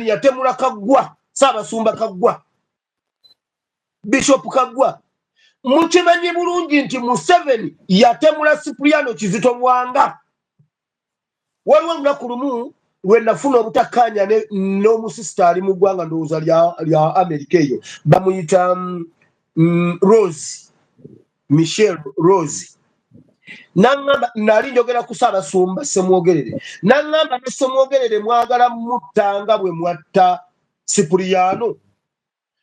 yatemula Kaggwa, Ssaabasumba Kaggwa, Bishop Kaggwa. Mukimanyi bulungi nti Museveni yatemula Cipriano Kizito Mwanga. Waliwo olunaku lumu lwe nafuna obutakkaanya n'omusisita ali mu ggwanga ndowooza lya Amerika eyo bamuyita Rose, Michelle Rose. Nangamba nali njogera ku Ssaabasumba Ssemwogerere. Nangamba ne Ssemwogerere mwagala muttanga bwe mwatta Cipriano.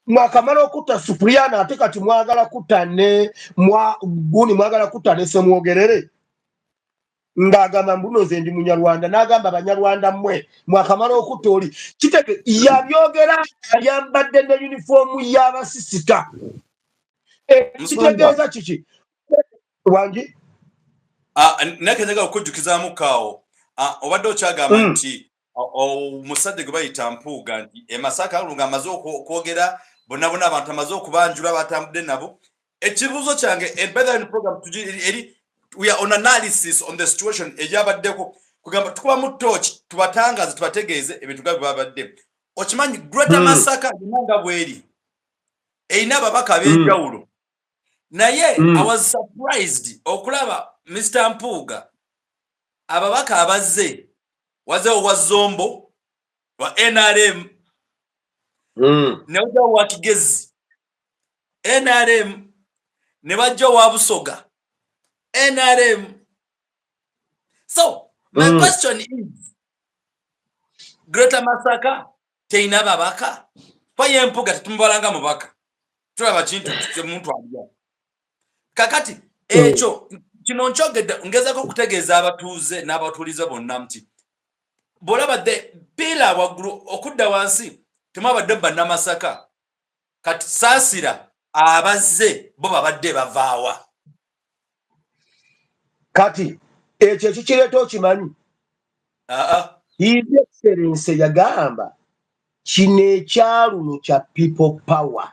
Mwakamala okutta Cipriano ate kati mwagala kutta ne mwagala kutta ne Ssemwogerere. Ngagamba mbunoze ndi Munyarwanda n'agamba Abanyarwanda mmwe mwakamala okutta oli. Kitege yabyogera ayambadde ne uniformu y'abasisita. Kitegeeza kiki? Wangi? Nakenyaga okujjukizaamu kaawo. Obadde okyagamba nti omusajja gwe bayita Mpuuga nti e Masaka nga amaze okwogera bonna abantu amaze okubanjula batambudde nabo. Ekibuuzo kyange in program eri we are on analysis on the situation ejabaddeko kugamba tukuba mu torch tubatangaze tubategeeze ebintu gabe babadde. Okimanyi Greater Masaka nga bweri eyina ababaka ab'enjawulo. Naye I was surprised okulaba Mr. Mpuuga ababaka abazze wazewo wa Zombo wa NRM ne wajewo wa Kigezi NRM ne wajja wa Busoga NRM. So my question is Greater Masaka teina babaka paye Mpuuga tetumbalanga mubaka tulaba kintu muntu alya kakati ekyo kino nkyogedde ngezako okutegeeza abatuuze n'abatuulize bonna nti bw'olabadde piila waggulu okudda wansi temwabadde bannamasaka kati saasira abazze bo babadde bavaawa. Kati ekyo kikireeta okimanyi? His Excellency yagamba kino ekyaluno kya people power.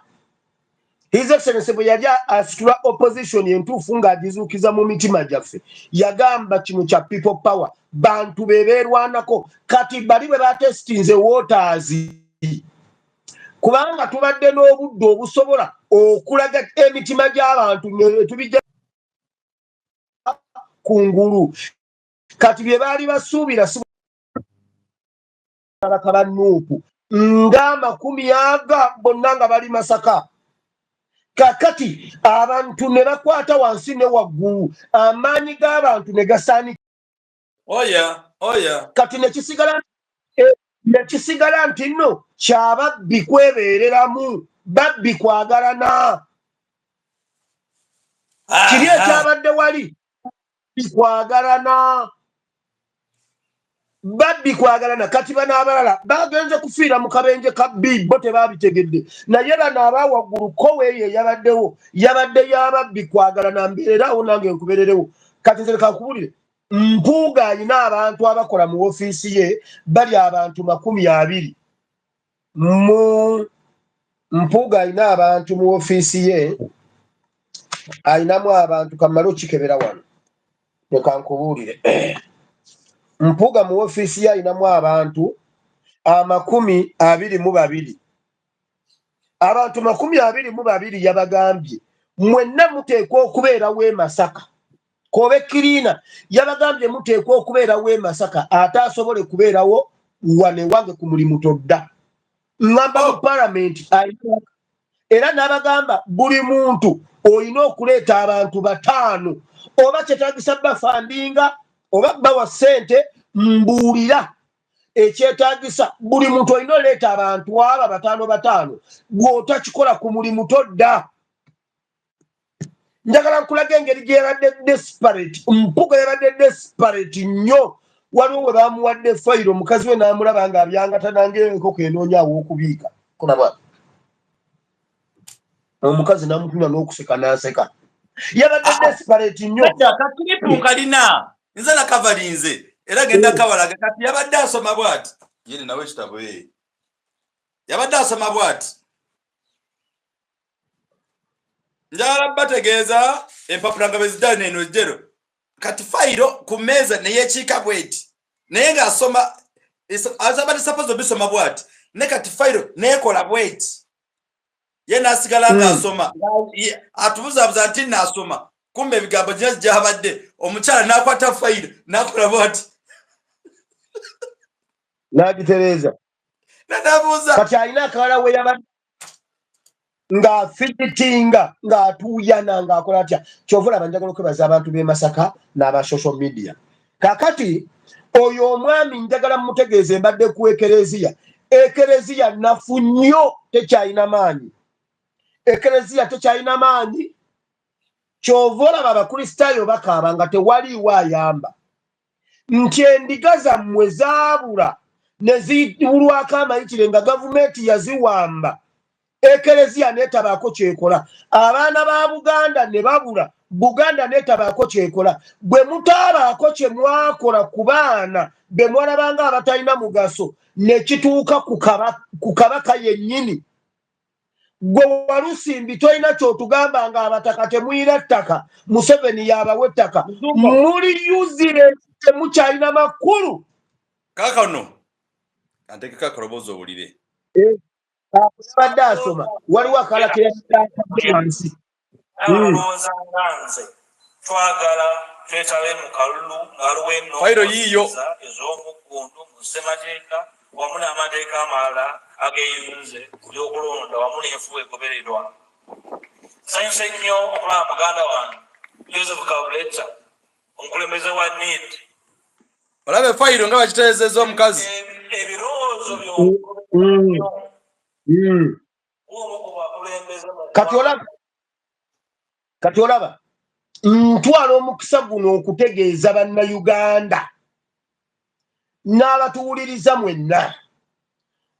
His Excellency bwe yali asitula opposition entuufu ng'agizuukiza mu mitima gyaffe yagamba kino kya people power bantu bebeerwanako. Kati bali bwe batesitinze waters kubanga tubadde n'obudde obusobola okulaga emitima gy'abantu tubijja kungulu. Kati bye baali basuubira Nuupu nga 10 bonna nga bali Masaka. Kakati abantu ne bakwata wansi ne waggulu amaanyi g'abantu ne gasaanika. Kati nekisigala nti nno kyababbi kwebeereramu babbi kwagalana. Kiri ekyabadde wali babbi kwagalana. Kati bano abalala bagenze kufiira mu kabenje ka bo tebabitegedde. Naye bano abawaggulu koweeyo yabaddewo yabadde yababbi kwagalana mbeererawo nange nkubeererewo. Kati nze kankubulire Mpuuga alina abantu abakola mu ofiisi ye bali abantu 20. Mpuuga alina abantu mu ofiisi ye alinamu abantu kamala okikebera wano nekankubuulire. Mpuuga mu ofiisi ye alinamu abantu 22. Abantu 22 yabagambye mwenna muteekwa okubeerawo e Masaka. Kobe Kirina yabagambye muteekwa okubeerawo e Masaka ate asobole kubeerawo wane wange ku mulimu todda. Ngamba mu parliament era n'abagamba buli muntu olina okuleeta abantu 5 oba kyetaagisa bafandinga oba bawa ssente mbuulira ekyetaagisa buli muntu olina oleeta abantu aba 5 bw'otakikola ku mulimu todda. Njagala nkulage engeri gye yabadde desperate. Mpuuga yabadde desperate nnyo waliwo we bamuwadde fayiro omukazi we n'amulaba nga abyangata ng'enkoko enoonyaawo okubiika kulaba omukazi n'amutunda n'okuseka n'aseka yabadde desperate nnyo kakiripu kalina nze nakavalinze era genda kabalaga kati yabadde asoma bw'ati yene nawe ekitabo yabadde asoma bw'ati njala bategeeza empapula nga beziddaana eno jjero kati fayiro ku mmeeza neyekiika bweti naye ng'asoma azabadde suppose obisoma bw'ati ne kati fayiro neekola bweti ye n'asigala ng'asoma atubuzaabuza nti n'asoma kumbe ebigambo gina gyabadde omukyala n'akwata fayiro n'akola bw'ati n'agitereeza nanabuuza kati alina akawala we yabadde ng'afititinga ng'atuuyana ng'akola atya kyova olaba njagala okwebaza abantu b'e Masaka n'aba social media kakati oyo omwami njagala mmutegeeze mbadde ku ekereziya nafu nnyo tekyalina maanyi kyova olaba abakristaayo bakaaba nga tewaliiwo ayamba nti endiga zammwe zaabula ne zibulwako amayitire nga gavumenti yaziwamba ekereziya neetabaako kyekola abaana ba Buganda ne babula Buganda neetabaako kyekola bwe mutaabaako kye mwakola ku baana be mwalabanga abatalina mugaso ne kituuka ku kabaka yennyini gwe Walusimbi tolina kyotugamba nga abataka temuyira ttaka Museveni yabawa ettaka muli yuzire temukyalina makulu kakano antekeka kolobozo owulire abadde asoma waliwo akalakira wansi twagala twetabe mu kalulu ngaluweno fayiro yiyo ez'omugundu mu ssemateeka wamu n'amateeka amalala ageyunze ku byokulonda wamu n'enfuwa egobererwa. Nsanyuse nnyo okulaba muganda wange Joseph Kabuleta omukulembeze wa NID. olabe fayiro nga bakitereezezza omukazi ebirowoozo kati olaba ntwala omukisa guno okutegeeza bannayuganda n'abatuwuliriza mwenna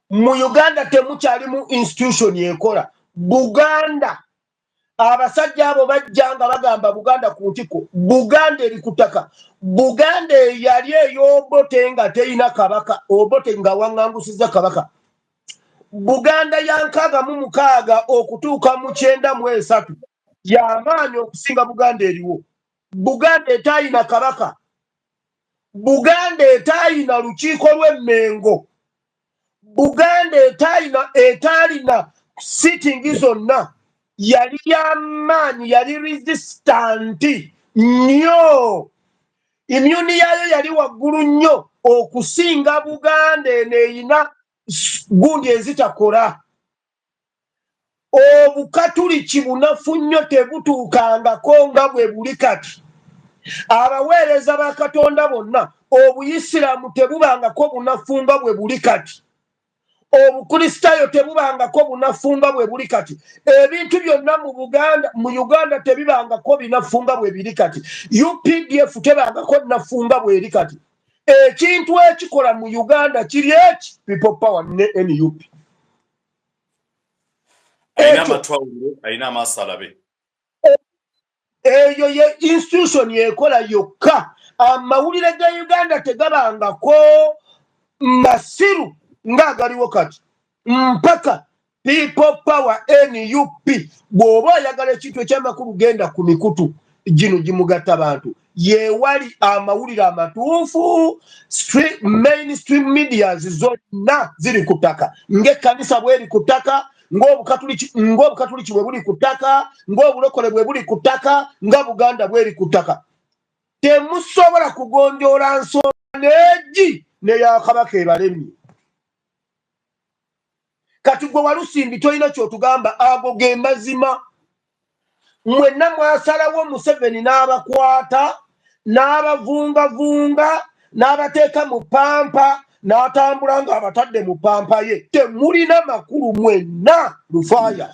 mu Uganda temukyalimu institution ekola Buganda abasajja abo bajja nga bagamba Buganda ku ntiko Buganda eri ku ttaka Buganda yali ey'Obote nga teyina kabaka Obote nga waŋŋangusizza kabaka Buganda ya 66 okutuuka mu 93 y'amaanyi okusinga Buganda eriwo Buganda etayina kabaka Buganda etayina lukiiko lw'Emmengo Buganda etalina sitting zonna yali y'amaanyi yali resistant nnyo imyuni yayo yali waggulu nnyo okusinga Buganda eneyina gundi ezitakola obukatuliki bunafu nnyo tebutuukangako nga bwe buli kati abaweereza ba Katonda bonna obuyisiraamu tebubangako bunafu nga bwe buli kati obukristaayo tebubangako bunafu nga bwe buli kati ebintu byonna mu Uganda tebibangako binafu nga bwe biri kati UPDF tebangako nafu nga bwe eri kati ekintu ekikola mu Uganda kiri eki people power ne NUP ayina amasalabe eyo ye institution yekola yokka amawulire ga Uganda tegabangako masiru ng'agaliwo kati mpaka people power NUP bw'oba oyagala ekintu eky'amakulu genda ku mikutu gino gimugatta bantu yewali amawulire amatuufu mainstream medias zonna ziri ku ttaka ng'ekkanisa bweri ku ttaka ng'obukatuliki bwe buli ku ttaka ng'obulokole bwe buli ku ttaka nga Buganda bweri ku ttaka temusobola kugonjoola nsonga n'egi n'eya kabaka ebalemye kati gwe Walusimbi tolina kyotugamba ago ge mazima mwenna mwasalawo Museveni n'abakwata n'abavungavunga n'abateeka mu pampa n'atambula ng'abatadde mu pampa ye temulina makulu mwenna Rufaya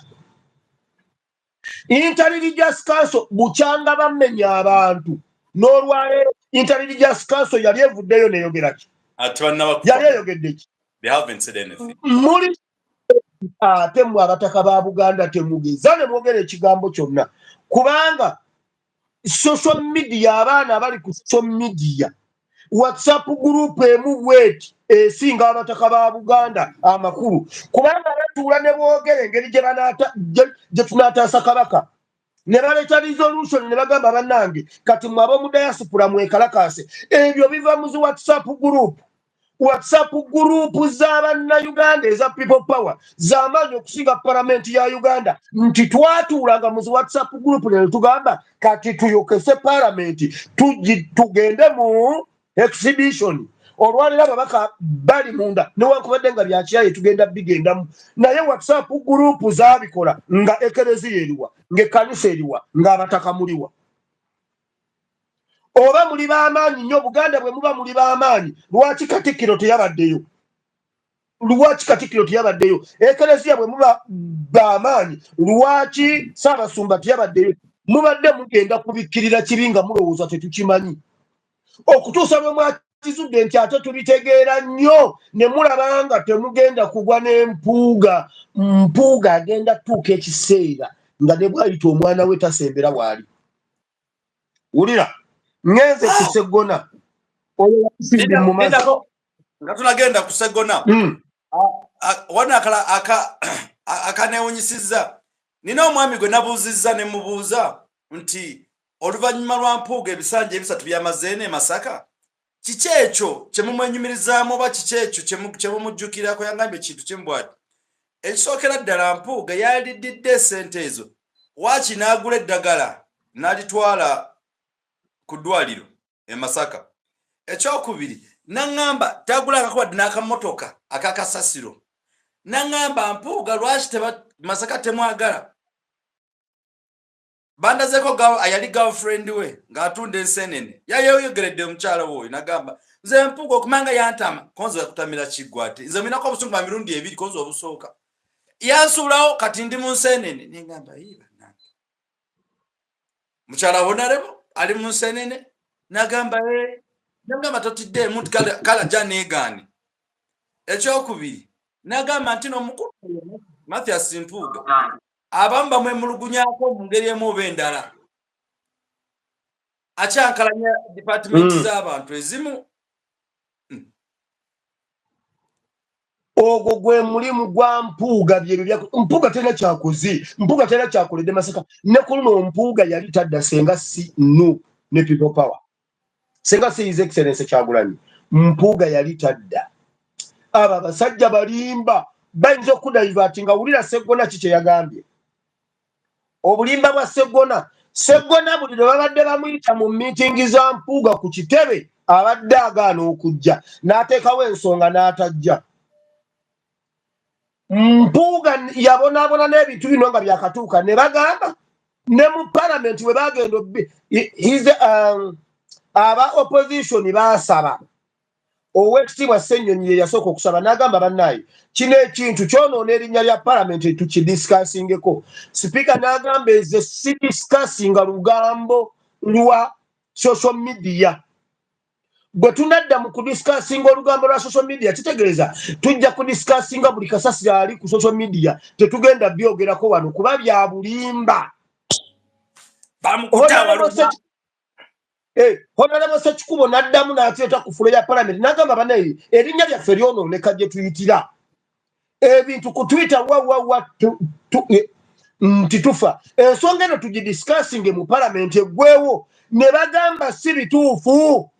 Inter-Religious Council bukyanga bamenya abantu n'olwaleero Intelligence Council yali evuddeyo n'eyogera ki? Yali eyogedde ki? They haven't said anything. Muli ate mu abataka ba Buganda temugeza ne mwogera ekigambo kyonna kubanga social media abaana abali ku social media WhatsApp group emu bweti esinga abataka ba Buganda amakulu kubanga batuula ne boogera engeri gye tunaataasa kabaka ne baleeta resolution ne bagamba bannange kati mwaba mu diaspora mwekalakaase ebyo biva mu WhatsApp group z'Abannayuganda eza People Power z'amaanyi okusinga Parliament ya Uganda nti twatuulanga mu WhatsApp group ne tugamba kati tuyokese Parliament tugende mu exhibition olwalira ababaka bali munda newankubadde nga byakiyaye tugenda bigendamu naye WhatsApp group zaabikola nga ekereziya eriwa ng'ekkanisa eriwa ng'abataka muliwa oba muli b'amaanyi nnyo Buganda bwe muba muli b'amaanyi lwaki Katikkiro teyabaddeyo ekereziya bwe muba b'amaanyi lwaki Ssaabasumba teyabaddeyo mubadde mugenda kubikkirira kibi nga mulowooza tetukimanyi okutuusa lwe mwakizudde nti ate tubitegeera nnyo ne mulaba nga temugenda kugwa n'empuuga agenda tuuka ekiseera nga ne bw'ayita omwana we tasembera waali wulira ngenze kusegona nga tunagenda kusegona wana akanewunyisizza nina omwami gwe nabuuzizza ne mubuuza nti oluvannyuma lwa mpuuga ebisanja ebisatu by'amazeene Masaka kiki ekyo kye mumwenyumirizaamu oba kiki ekyo kye mumujjukirako yangambye ekintu kimu bw'ati ekisookera ddala mpuuga yaliddidde esente ezo waaki n'agula eddagala n'alitwala ku ddwaliro e Masaka ekyokubiri naŋŋamba tagulangako wadde n'akamotoka akakasasiro naŋŋamba mpuuga lwaki Masaka temwagala bandazeko yali girlfriend we ng'atunda ensenene yayeyogeredde omukyala woyo nagamba nze mpuuga okumanga yantama konzo yakutamira kiggwa ate nze minako obusungu bwa mirundi ebiri konzo obusooka yansuulawo kati ndi mu nsenene nengamba bannange mukyala Honorable ali mu nsenene nagamba totidde muntu kala ja neegaane ekyokubiri nagamba nti n'omukulu Mathias Mpuuga abamu bamwemulugunyako mu ngeri emu oba endala akyankalanya department z'abantu ezimu ogwo gwe mulimu gwa Mpuuga Mpuuga tena kyakoze Mpuuga tena kyakoledde Masaka ne ku luno Mpuuga yali tadda senga si nu ne People Power senga si His Excellency Kyagulanyi Mpuuga yali tadda aba abasajja balimba bayinza okudayivatinga wulira Sseggona kiki yagambye obulimba bwa Sseggona buli lwe babadde bamuyita mu miitingi za Mpuuga ku kitebe abadde agaana okujja n'ateekawo ensonga n'atajja Mpuuga yabonaabona n'ebintu bino nga byakatuuka ne bagamba ne mu Parliament we bagenda aba opposition baasaba Oweekitiibwa Ssenyonyi ye yasooka okusaba n'agamba bannaaye kino ekintu kyonoona erinnya lya Parliament tukidiscussingeko Sipiika n'agamba ezo si discussinga lugambo lwa social media bwe tunadda mu kudiscussinga olugambo lwa social media kitegeeza tujja kudiscussinga buli kasasi ali ku social media tetugenda byogerako wano kuba bya bulimba Honorable Ssekikubo n'addamu n'ateeta ku fulo ya Parliament n'agamba banaye erinnya lyaffe lyonooneka gye tuyitira ebintu ku Twitter nti tufa ensonga eno tugidiscussinge mu Parliament eggweewo ne bagamba si bituufu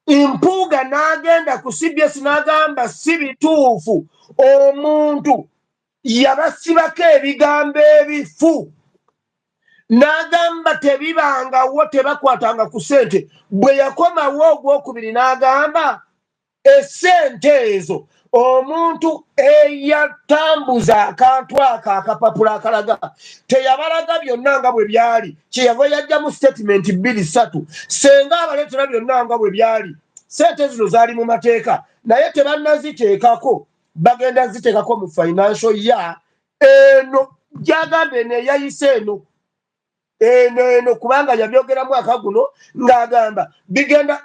Mpuuga n'agenda ku CBS n'agamba si bituufu omuntu yabasibako ebigambo ebifu n'agamba tebibangawo tebakwatanga ku ssente bwe yakomawo ogwokubiri n'agamba essente ezo omuntu eyatambuza akantu akapapula akalaga teyabalaga byonna nga bwe byali kyeyava yajjamu statement 2-3 senga abaleetera byonna nga bwe byali ssente zino zaali mu mateeka naye tebannaziteekako bagenda ziteekako mu financial year eno gyagamba eno eyayise eno eno kubanga yabyogera mwaka guno ng'agamba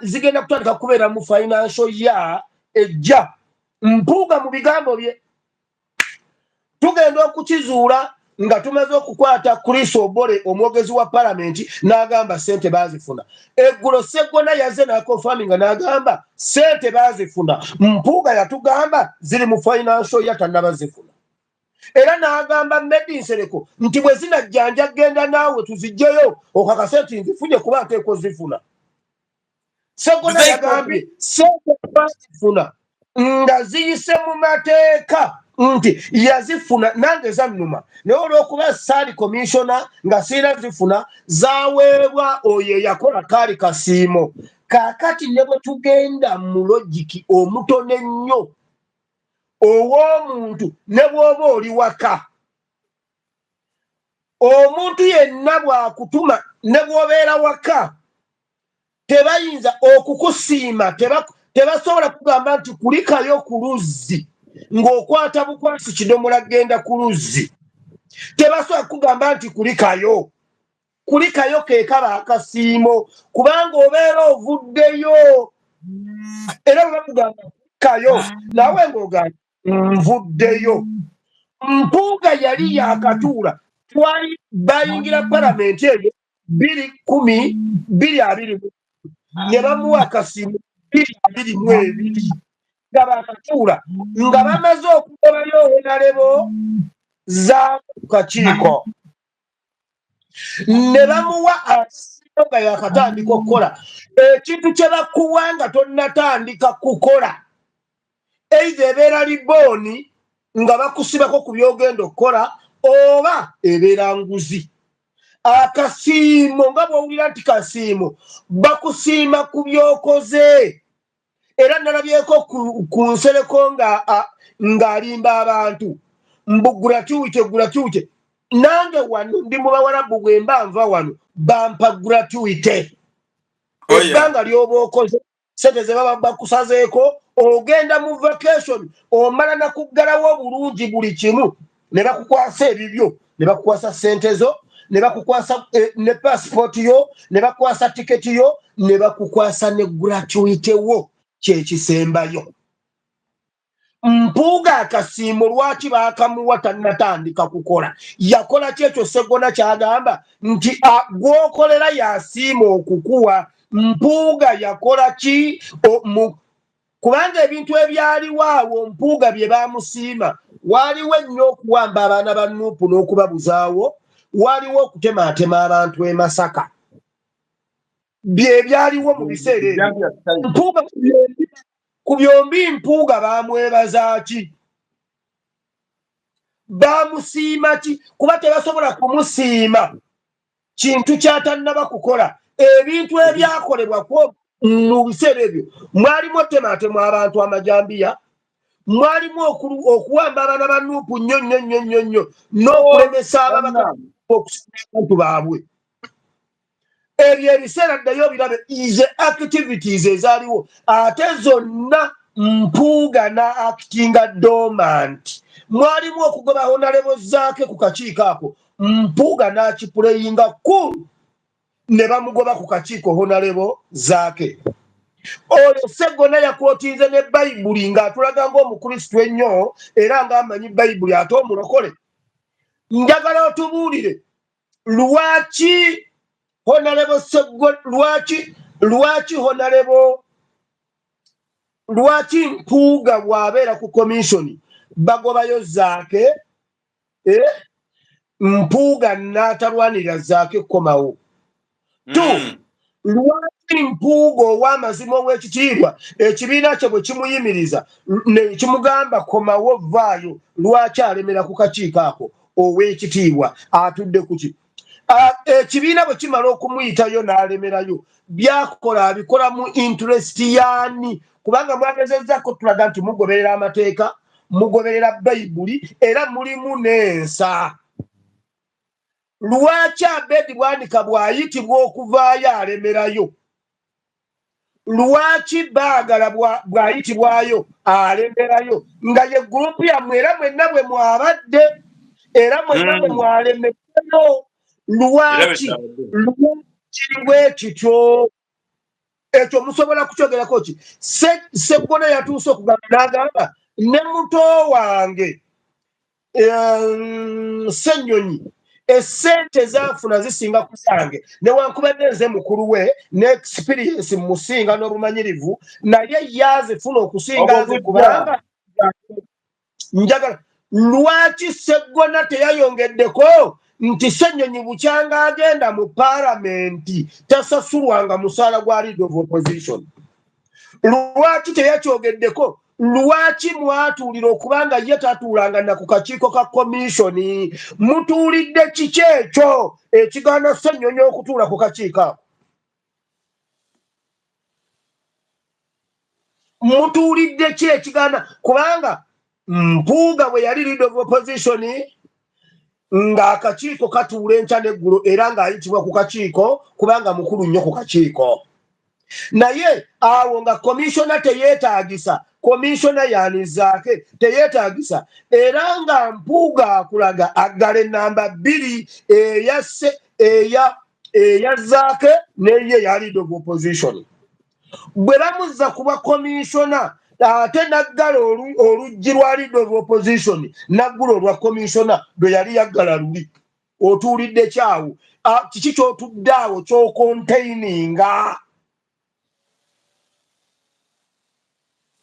zigenda kutandika kubeera mu financial year ejja. Mpuuga mu bigambo bye tugenda okukizuula nga tumaze okukwata Chris Obore omwogezi wa palamenti n'agamba sente bazifuna. Eggulo Sseggona yazze n'akonfaminga n'agamba sente bazifuna. Mpuuga yatugamba ziri mu financial year tannabazifuna. Era n'agamba Medi Nsereko nti bwe zinajjanja genda naawe tuzijjeyo okakase nti nzifunye kuba nteeko zifuna. Sseggona yagambye sente bazifuna nga ziyise mu mateeka nti yazifuna nange zannuma. Naye olw'okuba saali komishona nga siina zifuna zaaweebwa oyo yakola Kaali Kasiimo. Kaakati ne bwe tugenda mu logiki omutono ennyo ow'omuntu ne bw'oba oli waka, omuntu yenna bw'akutuma ne bw'obeera waka tebayinza okukusiima, tebasobola kugamba nti kulikayo ku luzzi ng'okwata bukwasi kidomola genda ku luzzi. Tebasobola kugamba nti kulikayo ke kaba akasiimo kubanga obeera ovuddeyo. Era bakugamba kulikayo nawe ng'ogamba nvuddeyo. Mpuuga yali yakatuula twali bayingira palamenti eyo 2020 ne bamuwa akasiimo 2022 nga bakatuula nga bamaze okugobayo honalebo za ku kakiiko ne bamuwa akasiimo nga yakatandika okukola ekintu kye bakuwa nga tonnatandika kukola. Either ebeera libooni nga bakusibako ku byogenda okukola oba ebeera nguzi. Akasiimo nga bw'owulira nti kasiimo bakusiima ku byokoze. Era nalabyeko ku Nsereko ng'alimba abantu mbu gratuity. Nange wano ndi mu Bawarabu bwe mba nva wano bampa gratuity. Ebbanga ly'oba okoze sente ze baba bakusazeeko ogenda mu vacation omala nakuggalawo bulungi buli kimu ne bakukwasa ebibyo ne bakukwasa sente zo ne bakukwasa ne passport yo ne bakukwasa tiketi yo ne bakukwasa ne gratuity wo kyekisembayo. Mpuuga akasiimo lwaki baakamuwa tannatandika kukola? Yakola kyekyo Sseggona kyagamba nti gwokolera yasiima okukuwa. Mpuuga yakola ki? Kubanga ebintu ebyaliwo awo Mpuuga bye bamusiima waliwo ennyo okuwamba abaana ba Nuupu n'okubabuzaawo, waliwo okutemaatema abantu e Masaka. Bye byaliwo mu biseera ebyo. Mpuuga ku byombi Mpuuga baamwebaza ki? Bamusiima ki? Kuba tebasobola kumusiima kintu kyatannaba kukola. Ebintu ebyakolebwa mu biseera ebyo mwalimu otemaatema abantu amajambiya, mwalimu okuwamba abaana ba Nuupu nnyo n'okulemesa ababaka okusiima abantu baabwe. Ebyo ebiseera ddayo birabe ize activities ezaaliwo ate zonna Mpuuga na actinga dormant. Mwalimu okugoba honalebo zaake ku kakiiko ako Mpuuga n'akipuleyinga cool ne bamugoba ku kakiiko honalebo zaake. Oyo Sseggona yakwotinze ne Bayibuli ng'atulaga ng'Omukrisitu ennyo era ng'amanyi Bayibuli ate omulokole. Njagala otubuulire lwaki honalebo Sseggona lwaki Mpuuga bw'abeera ku komishoni bagobayo zaake Mpuuga n'atalwanirira zaake kukomawo. Lwaki Mpuuga ow'amazima ow'ekitiibwa ekibiina kye bwe kimuyimiriza ne kimugamba komawo vaayo, lwaki alemera ku kakiiko ako ow'ekitiibwa atudde ku ki? Ekibiina bwe kimala okumuyitayo n'alemerayo byakola abikola mu interest yaani? Kubanga mwagezezzaako tulaga nti mugoberera amateeka, mugoberera Bayibuli era mulimu n'ensa. Lwaki Abedi Bwanika bw'ayitibwa okuvaayo alemerayo? Lwaki Baagala bw'ayitibwayo alemerayo? Nga ye gurupu yammwe era mwenna bwe mwabadde era mwenna bwe mwalemeddeo lwaki kityo ekyo musobola kukyogerako ki Sseggona yatuuse okugamba n'agamba ne muto wange Ssenyonyi essente zaafuna zisinga ku zange newankubadde nze mukulu we ne experience mu musinga n'obumanyirivu naye yazifuna okusinga nze kubanga njagala lwaki Sseggona teyayongeddeko nti Ssenyonyi bukyanga agenda mu paalamenti tasasulwanga musaala gwa leader of opposition? Lwaki teyakyogeddeko? Lwaki mwatuulira okubanga ye tatuulanga na ku kakiiko ka komishoni? Mutuulidde kiki ekyo ekigaana Ssenyonyi okutuula ku kakiiko ako? Mutuulidde ki ekigaana? Kubanga Mpuuga bwe yali leader of opposition ng'akakiiko katuula enkya n'eggulo era ng'ayitibwa ku kakiiko kubanga mukulu nnyo ku kakiiko. Naye awo nga komishona teyeetaagisa, komishona yanizaake teyeetaagisa, era nga Mpuuga akulaga aggala ennamba 2 eya Zaake n'eye ya leader of opposition. Bwe bamuzza kuba komishona ate naggala oluggi lwa leader of opposition naggula olwa komishona lwe yali yaggala luli. Otuulidde kyawo kiki ky'otudde awo ky'okontaininga?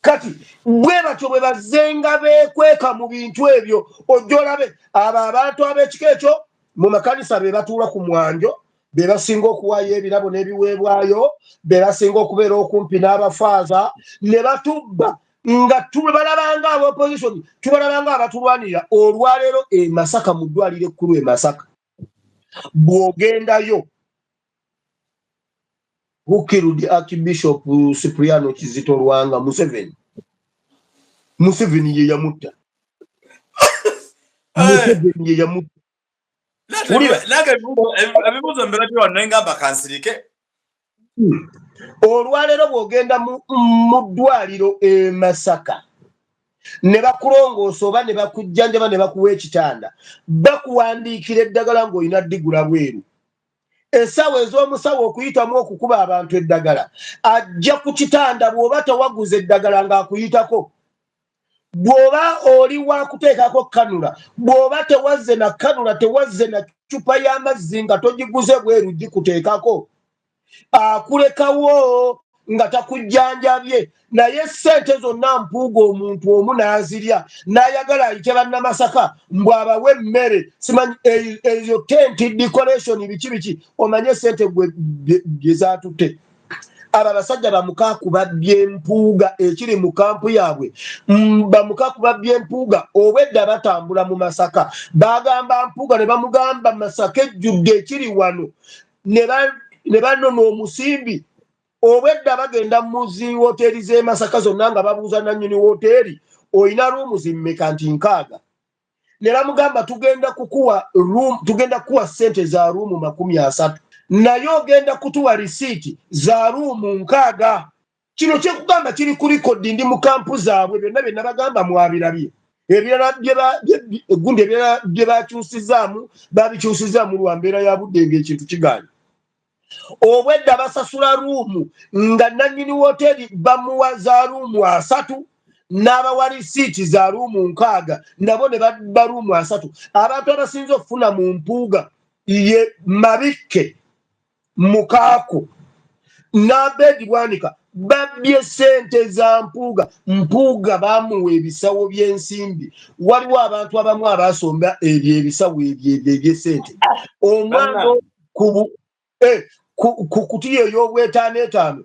Kati bwe batyo bwe bazzenga beekweka mu bintu ebyo ojja olabe abo abantu ab'ekika ekyo mu makanisa be batuula ku mwanjo, be basinga okuwaayo ebirabo n'ebiweebwayo, be basinga okubeera okumpi n'abafaaza, ne batubba nga tubalabanga ab'opposition tubalabanga abatulwanira. Olwaleero e Masaka mu ddwaliro ekkulu e Masaka bw'ogendayo who killed Archbishop Cipriano Kizito Lwanga? Museveni ye yamutta. Museveni ye yamutta. Olwaleero bw'ogenda mu ddwaliro e Masaka ne bakulongoosa oba ne bakujjanjaba ne bakuwa ekitanda, bakuwandiikira eddagala ng'olina ddigula bweru. Essaawa ez'omusawo okuyitamu okukuba abantu eddagala, ajja ku kitanda bw'oba tewaguza eddagala ng'akuyitako. Bw'oba oli wa kuteekako kanula, bw'oba tewazze na kanula, tewazze na cupa y'amazzi nga togiguze bweru gikuteekako, akulekawo nga takujjanjabye. Naye ssente zonna Mpuuga omuntu omu n'azirya n'ayagala ayite bannamasaka mbw abawe emmere. Simanyi ezo tenti decoration biki omanye ssente gye zaatutte. Aba basajja bamukaaku babbye Mpuuga ekiri mu kampu yaabwe, bamukaaku babbye Mpuuga. Obwedda batambula mu Masaka bagamba Mpuuga ne bamugamba Masaka ejjudde ekiri wano ne banona omusimbi. Obwedda bagenda mu zi woteeri z'e Masaka zonna nga babuuza nannyini woteeri oyina ruumu zimmeka nti 6. Ne bamugamba tugenda kukuwa ssente za ruumu 30, naye ogenda kutuwa risiiti za ruumu 6. Kino kyekugamba kiri ku likodi ndi mu kampu zaabwe byonna bye nabagamba mwabirabye. Ebirala egundi ebirala bye bakyusizaamu babikyusizaamu lwa mbeera ya budde ng'ekintu kigaanye. Obwedda basasula ruumu nga nannyini woteeri bamuwa za ruumu 3 n'abawa risiiti za ruumu 6 nabo ne babba ruumu 3. Abantu abasinze okufuna mu Mpuuga ye Mabikke, Mukaaku n'Abedi Bwanika babbye ssente za Mpuuga bamuwa ebisawo by'ensimbi. Waliwo abantu abamu abasomba ebyo ebisawo eby'essente. Omwana ku kutiya ey'obw'etaano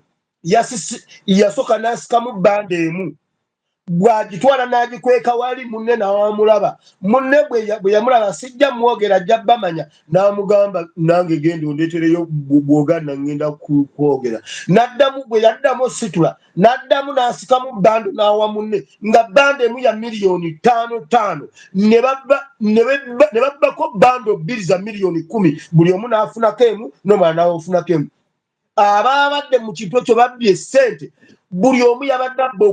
yasooka n'asikamu bbanda emu, bw'agitwala n'agikweka wali munne n'awamulaba. Munne bwe yamulaba sijja mwogera ajja bamanya n'amugamba nange genda ondeetereyo bw'oganda ngenda kwogera. N'addamu bwe yaddamu situla n'addamu n'asikamu bbanda n'awa munne nga bbanda emu ya $5,000 ne babbako bbanda 2 za $10,000 buli omu n'afunako emu n'omwana n'afunako emu. Ababadde mu kintu ekyo babbye ssente buli omu yabadde abba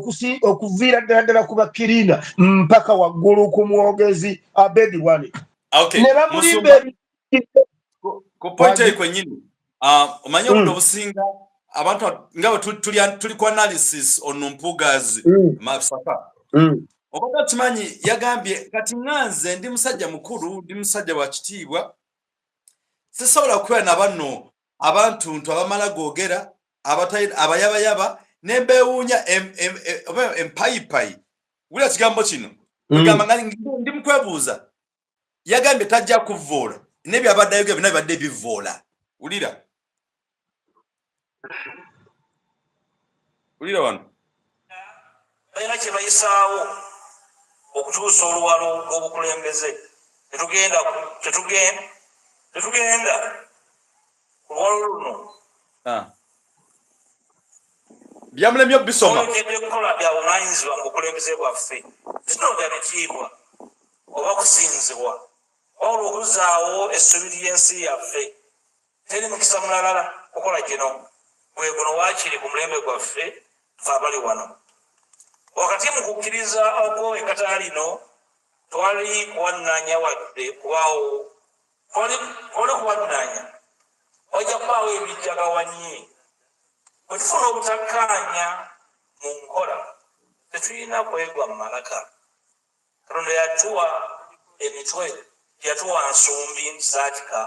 okuviira ddala ku bakiriina mpaka waggulu ku mwogezi Abedi Bwanika. Ne bamulimba Ku point eyo kwenyini omanye buno businga abantu ngabo tuli ku analysis on Mpuga's Masaka okola kimanyi yagambye kati nganze ndi musajja mukulu ndi musajja wa kitiibwa sisobola kuba na banno abantu ntu abamala gogera abayabayaba nembewunya empayipayi wula kigambo kino kugamba ngani ndi mukwebuuza yagambye tajja kuvoola nebyo abaddayo byo binabadde bivoola ulira wano balina kye bayisaawo okutuusa oluwalo lw'obukulembeze tetugenda ku luwalo luno byamulemye bisoma okukola bya buvunaanyizibwa mu bukulembeze bwaffe tetunooga bitiibwa oba kusinzibwa wabula okuzaawo essubi ly'ensi yaffe teri mukisa mulala kukola kino gwe guno waakiri ku mulembe gwaffe fe abali wano wakati mu kukkiriza okwo ekkata lino twali kuwannaanya wadde kubaawo twali kuwannaanya wajja kubaawo ebijjagawanye bwe tufuna obutakkaanya mu nkola tetulina kwegwa mu malaka katonda yatuwa emitwe yatuwa nsumbi zaatika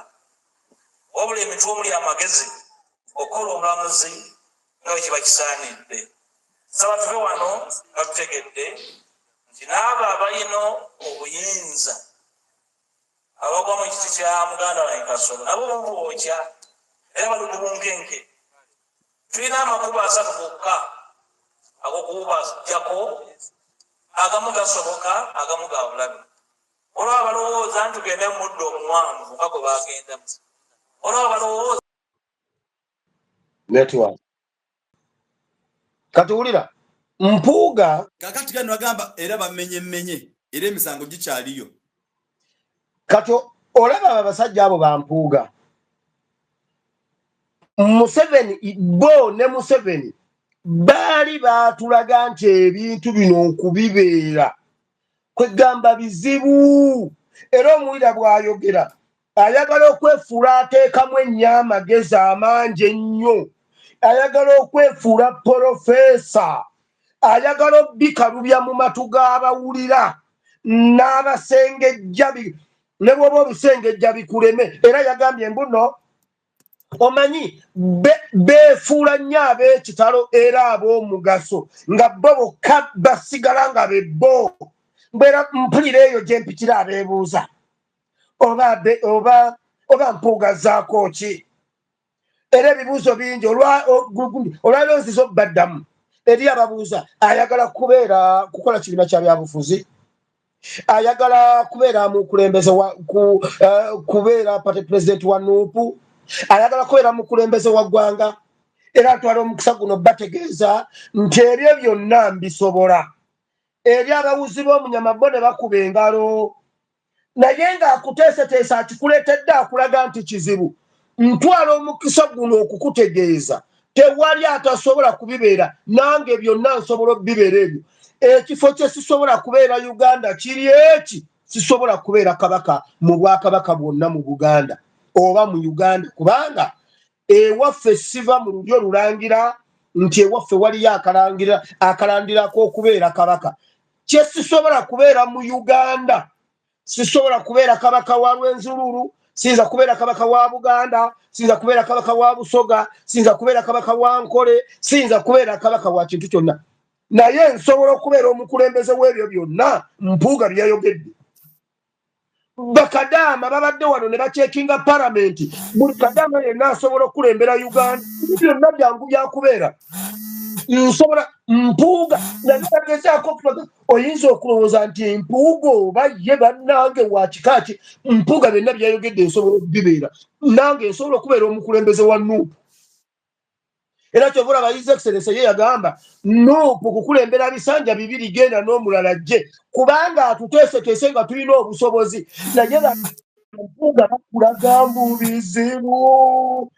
wabula emitwe omuli amagezi okukola obulamuzi nga bwe kiba kisaanidde saba tuve wano nga tutegedde nti n'abo abalina obuyinza abagwa mu kiti kya muganda wange Kasolo nabo bubwokya era bali ku bunkenke tulina amakubo 3 gokka ag'okubajjako agamu gasoboka agamu ga bulabe olwaba balowooza nti tugende mu muddo omuwanvu nga gwe bagendamu olwaba balowooza network katuwulira Mpuuga kakati gano agamba era bamenye era emisango gikyaliyo kato olaba abasajja abo ba Mpuuga Museveni bo ne Museveni baali baatulaga nti ebintu bino okubibeera kwegamba bizibu era omuwira bw'ayogera ayagala okwefuula ateekamu ennyamagezi amangi ennyo ayagala okwefuula porofeesa ayagala obbikalubya mu matu g'abawulira n'abasengejja ne bw'oba obusengejja bikuleme era yagambye mbuno omanyi beefuula nnyo ab'ekitalo era ab'omugaso nga bo bokka basigala nga bebbo mbeera mpulira eyo gye mpitira abeebuuza oba Mpuuga zaako ki era ebibuuzo bingi olwaliro nziza obbaddamu eri ababuuza ayagala kukola kibiina kya byabufuzi ayagala kubeera mukulembeze kubeera pate pulezidenti wa nuupu ayagala kubeera mukulembeze wa ggwanga era atwala omukisa guno bategeeza nti ebyo byonna mbisobola eri abawuzi b'omunyama bo ne bakuba engalo naye ng'akuteeseteesa akikuleetedde akulaga nti kizibu ntwala omukisa guno okukutegeeza tewali atasobola kubibeera nange byonna nsobola okubibeera ebyo ekifo kye sisobola kubeera Uganda kiri eki sisobola kubeera kabaka mu bwakabaka bwonna mu Buganda oba mu Uganda kubanga ewaffe siva mu lulyo lulangira nti ewaffe waliyo akalandirako okubeera kabaka kye sisobola kubeera mu Uganda sisobola kubeera kabaka wa Lwenzululu sinza kubeera kabaka wa Buganda sinza kubeera kabaka wa Busoga sinza kubeera kabaka wa Nkole sinza kubeera kabaka wa kintu kyonna naye nsobola okubeera omukulembeze w'ebyo byonna Mpuuga byayogedde bakadaama babadde wano ne bacekinga palamenti buli kadaama yenna asobola okulembera Uganda byonna byangu byakubeera nsobola Mpuuga nagezaako okubaga oyinza okulowooza nti Mpuuga oba ye bannange wa kika ki Mpuuga byonna byayogedde nsobola okubibeera nange nsobola okubeera omukulembeze wa nuupu era kyovula His Excellency ye yagamba nuupu kukulembera bisanja 2 genda n'omulala gye kubanga atuteeseteese nga tulina obusobozi naye Mpuuga bakulaga mu bizibu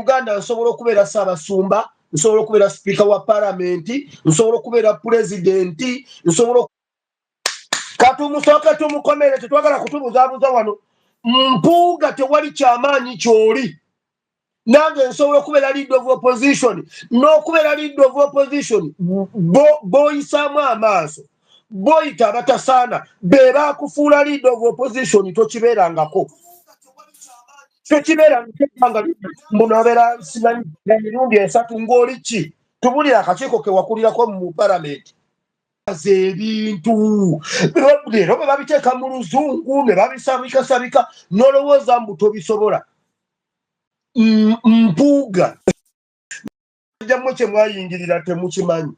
Uganda nsobola okubeera Ssaabasumba nsobola okubeera sipiika wa palamenti nsobola okubeera pulezidenti nsobola katumusooke tumukomere tetwagala kutubuzaabuza wano mpuuga tewali kyamaanyi kyoli nange nsobola okubeera leader of opposition n'okubeera leader of opposition boyisaamu amaaso boyita abatasaana be baakufuula leader of opposition tokibeerangako tekibeeranga munobeera simanyi emirundi 3 ng'oli ki tubulira akakiiko ke wakulirako mu palamenti ebintu leero bwe babiteeka mu luzungu ne babisabikasabika n'olowooza mbu tobisobola mpuuga jammwe kye mwayingirira temukimanyi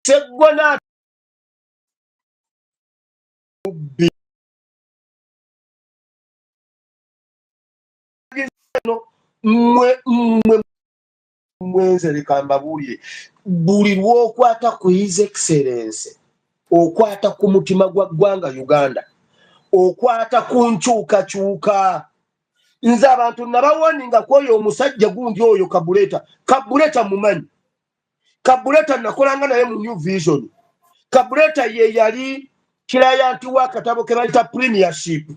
seggona mwenzereka mbabuulire buli lw'okwata ku his excellence okwata ku mutima gwa ggwanga Uganda okwata ku nkyukakyuka nze abantu nabawoninga kwoyo omusajja gundi oyo Kabuleta mumanyi Kabuleta nakolanga naye mu New Vision Kabuleta ye yali client wa katabo ke bayita premiership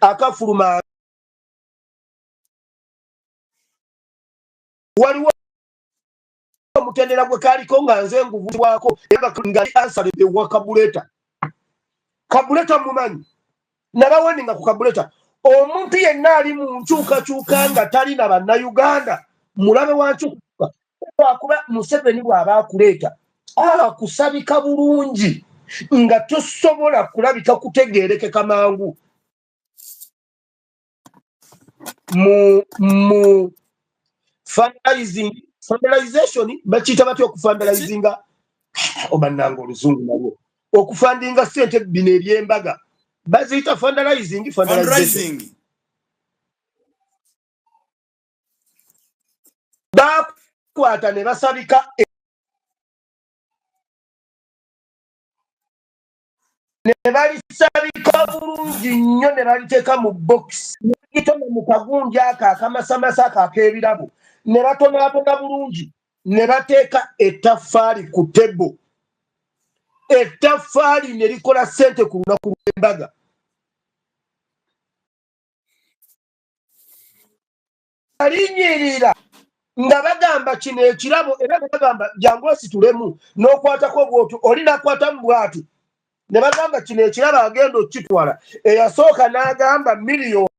akafuluma waliwo omutendera gwe kaliko nga nze nguvu wako nga answer wa Kabuleta mumanyi nabawoninga ku Kabuleta omuntu yenna ali mu nkyukakyuka nga talina bannayuganda mulabe wa nkyukakyuka akuba Museveni bw'aba akuleeta akusabika bulungi nga tosobola kulabika kutegeerekeka mangu mu fundraisation bakiyita batya okufundalizinga obannanga oluzungu nalwo okufundinga sente bino eby'embaga baziyita fundraising bakwata ne basabika ne balisabika bulungi nnyo ne baliteeka mu box negitona mu kagunja akamasamasa ak'ebirabo ne batonaatona bulungi ne bateeka ettaffaali ku tebo ettaffaali ne likola ssente ku lunaku lw'embaga alinyirira nga bagamba kino ekirabo era bagamba jangu ositulemu n'okwatako bw'otyo oli nakwatamu bw'ati ne bagamba kino ekirabo agenda okitwala eyasooka n'agamba miliyoni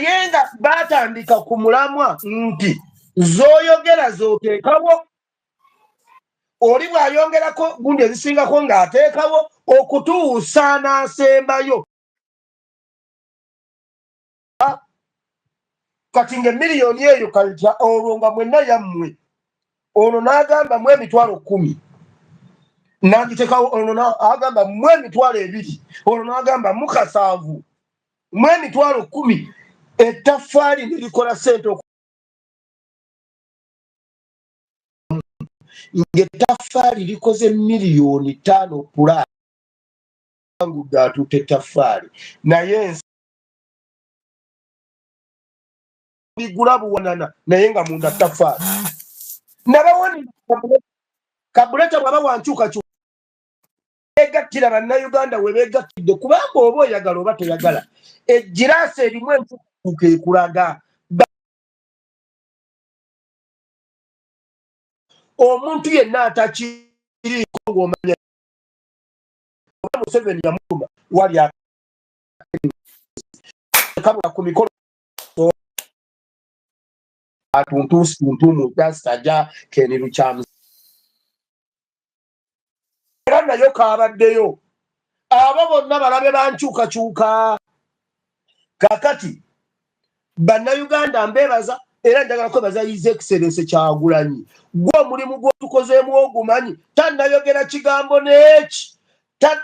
yenga batandika ku mulamwa nti z'oyogera z'oteekawo oli bw'ayongerako gundi ezisingako ng'ateekawo okutuusa n'asembayo kati ng'emiliyoni eyo kalita olwo nga mwenna yammwe ono n'agamba mu emitwalo 10 n'agiteekawo ono n'agamba mu emitwalo 2 ono n'agamba mu 7 mu emitwalo 10 ettaffaali ne likola ssente ng'ettaffaali likoze miliyoni 5 pula ngudde atutte ettaffaali naye bigula buwanana naye nga munda ttaffaali nabawoni Kabuleta bw'aba wankyukakyuka egattira bannayuganda we beegattidde kubanga oba oyagala oba toyagala ejjiraasi erimu enkyukakyuka ekulaga omuntu yenna atakiriiko ng'omanya Museveni yamutuma wali kabula ku mikolo atuntumu jasaja keniru kyamu era nayo kaabaddeyo abo bonna balabe bankyukakyuka kakati bannayuganda mbebaza era njagala kwebaza his excellence Kyagulanyi gwe omulimu gw'otukozeemu ogumanyi tannayogera kigambo n'eki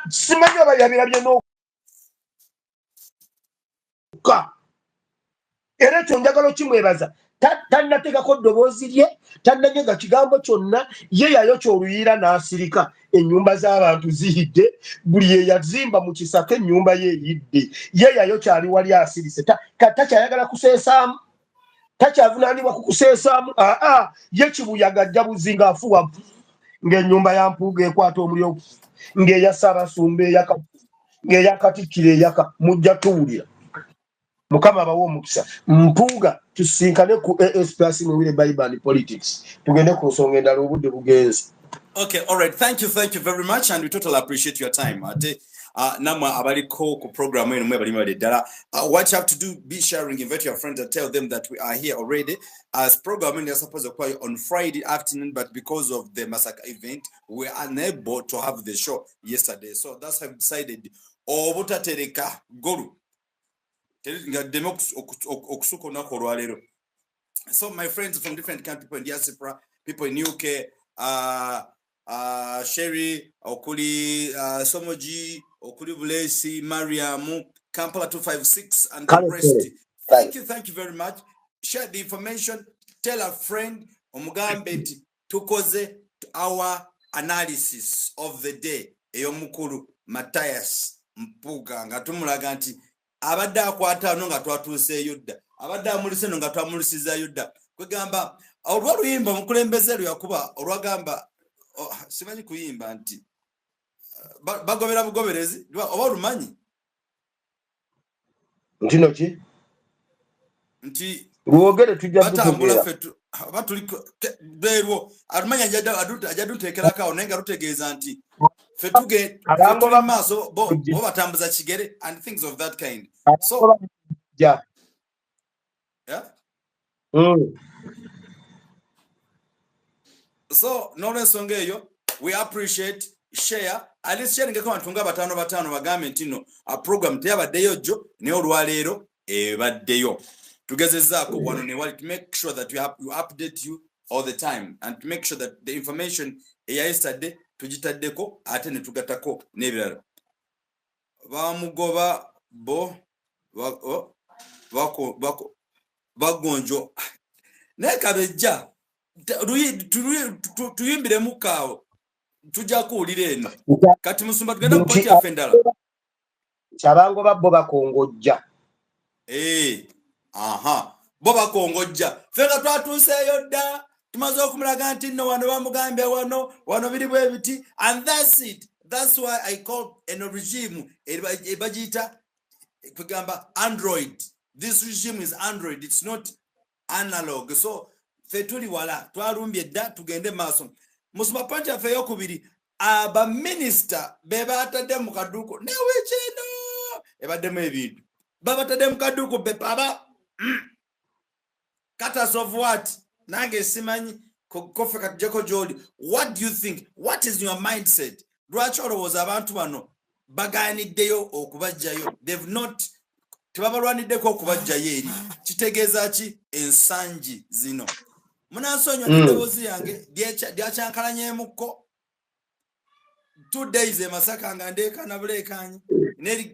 simanyi oba yabirabye n'okuka era ekyo njagala okimwebaza tannateekako ddoboozi lye tannanyega kigambo kyonna ye yayokya oluyiira n'asirika ennyumba z'abantu ziyidde buli ye yazimba mu kisaka ennyumba ye eyidde ye yayokya ali wali asirise takyayagala kuseesaamu takyavunaanibwa ku kuseesaamu ye kibuyaga ajja buzinga afuwa ng'ennyumba ya Mpuuga ekwata omuliro ng'eya Ssaabasumba eyaka ng'eya Katikkiro eyaka mujja tuwulira Mukama abawe omukisa Mpuuga tusinkane ku AS+ Muwire Bible and Politics tugende ku nsonga endala obudde bugenze. Okay, all right. Thank you very much, and we totally appreciate your time. Namwa abaliko ku program eno mwe bali mwe dala. What you have to do, be sharing, invite your friends and tell them that we are here already. As programming is supposed to occur on Friday afternoon, but because of the massacre event, we are unable to have the show yesterday. So that's how we decided. Obutatereka golu. So my friends from different countries, people in diaspora, people in UK, Sherry, Okuli, Somoji, Okuli Bulesi, Mariamu, Kampala 256, and the rest. Thank you very much. Share the information, tell a friend, Omugambeti, tukoze our analysis of the day. Eyomukuru Matthias Mpuuga, ngatumulaga nti abadde akwata ano nga twatuuse yudda. Abadde amulise no nga twamulisiza yudda. Kwegamba, olwaluyimba omukulembeze lwakuba olwagamba simanyi kuyimba nti bagobera bugoberezi oba lumanyi ntino ki nti luogere tujja batambula fetu batuliko berwo alumanya ajadutekerako awo nenga lutegeeza nti fetuge tuli maaso bo batambuza kigere and things of that kind. So yeah. So n'olwensonga eyo we appreciate share at least sharing abantu nga batano bagambe ntino a program teyabaddeyo jjo ne olwaleero ebaddeyo tugezezaako wano ne wali to make sure that you update you all the time and to make sure that the information yesterday tugitaddeko ate ne tugatako n'ebirala bamugoba bo bagonjo nekabejja tuyimbire mukawo tujja kuwulira eno kati musumba tugenda kukwata fendala kyabango babbo bakongojja bo bakongojja fenga twatuuseeyo dda tumaze okumulaga nti nno wano bamugambye wano biri bwe biti and that's it. That's why I call eno regime ebagiyita kugamba Android. This regime is Android, it's not analog. So fetuli wala twalumbye dda tugende maaso musuma point ya feyo kubiri aba minister beba atadde mu kaduko ne wecheno ebadde mu ebintu baba atadde mu kaduko baba cutters of what nange simanyi kofe katjeko joli. What do you think? What is your mindset? Lwaki olowooza abantu bano baganiddeyo okubajjayo? They've not tebabalwaniddeko okubajjayo eri kitegeeza ki ensangi zino munansonywa n'eddoboozi yange lyakyankalanyeemukko 2 days emasaka nga ndeekana buleekanyi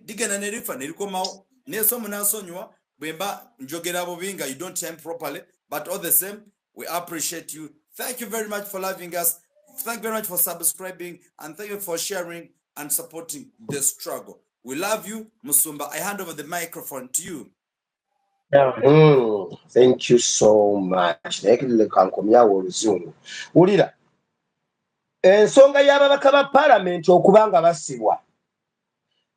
ligenda nerifa nerikomawo neso munansonywa bwemba njogera bubi nga you don't time properly, but all the same we appreciate you. Thank you very much for loving us. Thank you very much for subscribing, and thank you for sharing and supporting the struggle. We love you, Musumba. I hand over the microphone to you. Thank you so much. Ulira ensonga y'ababaka ba parliament okubanga basibwa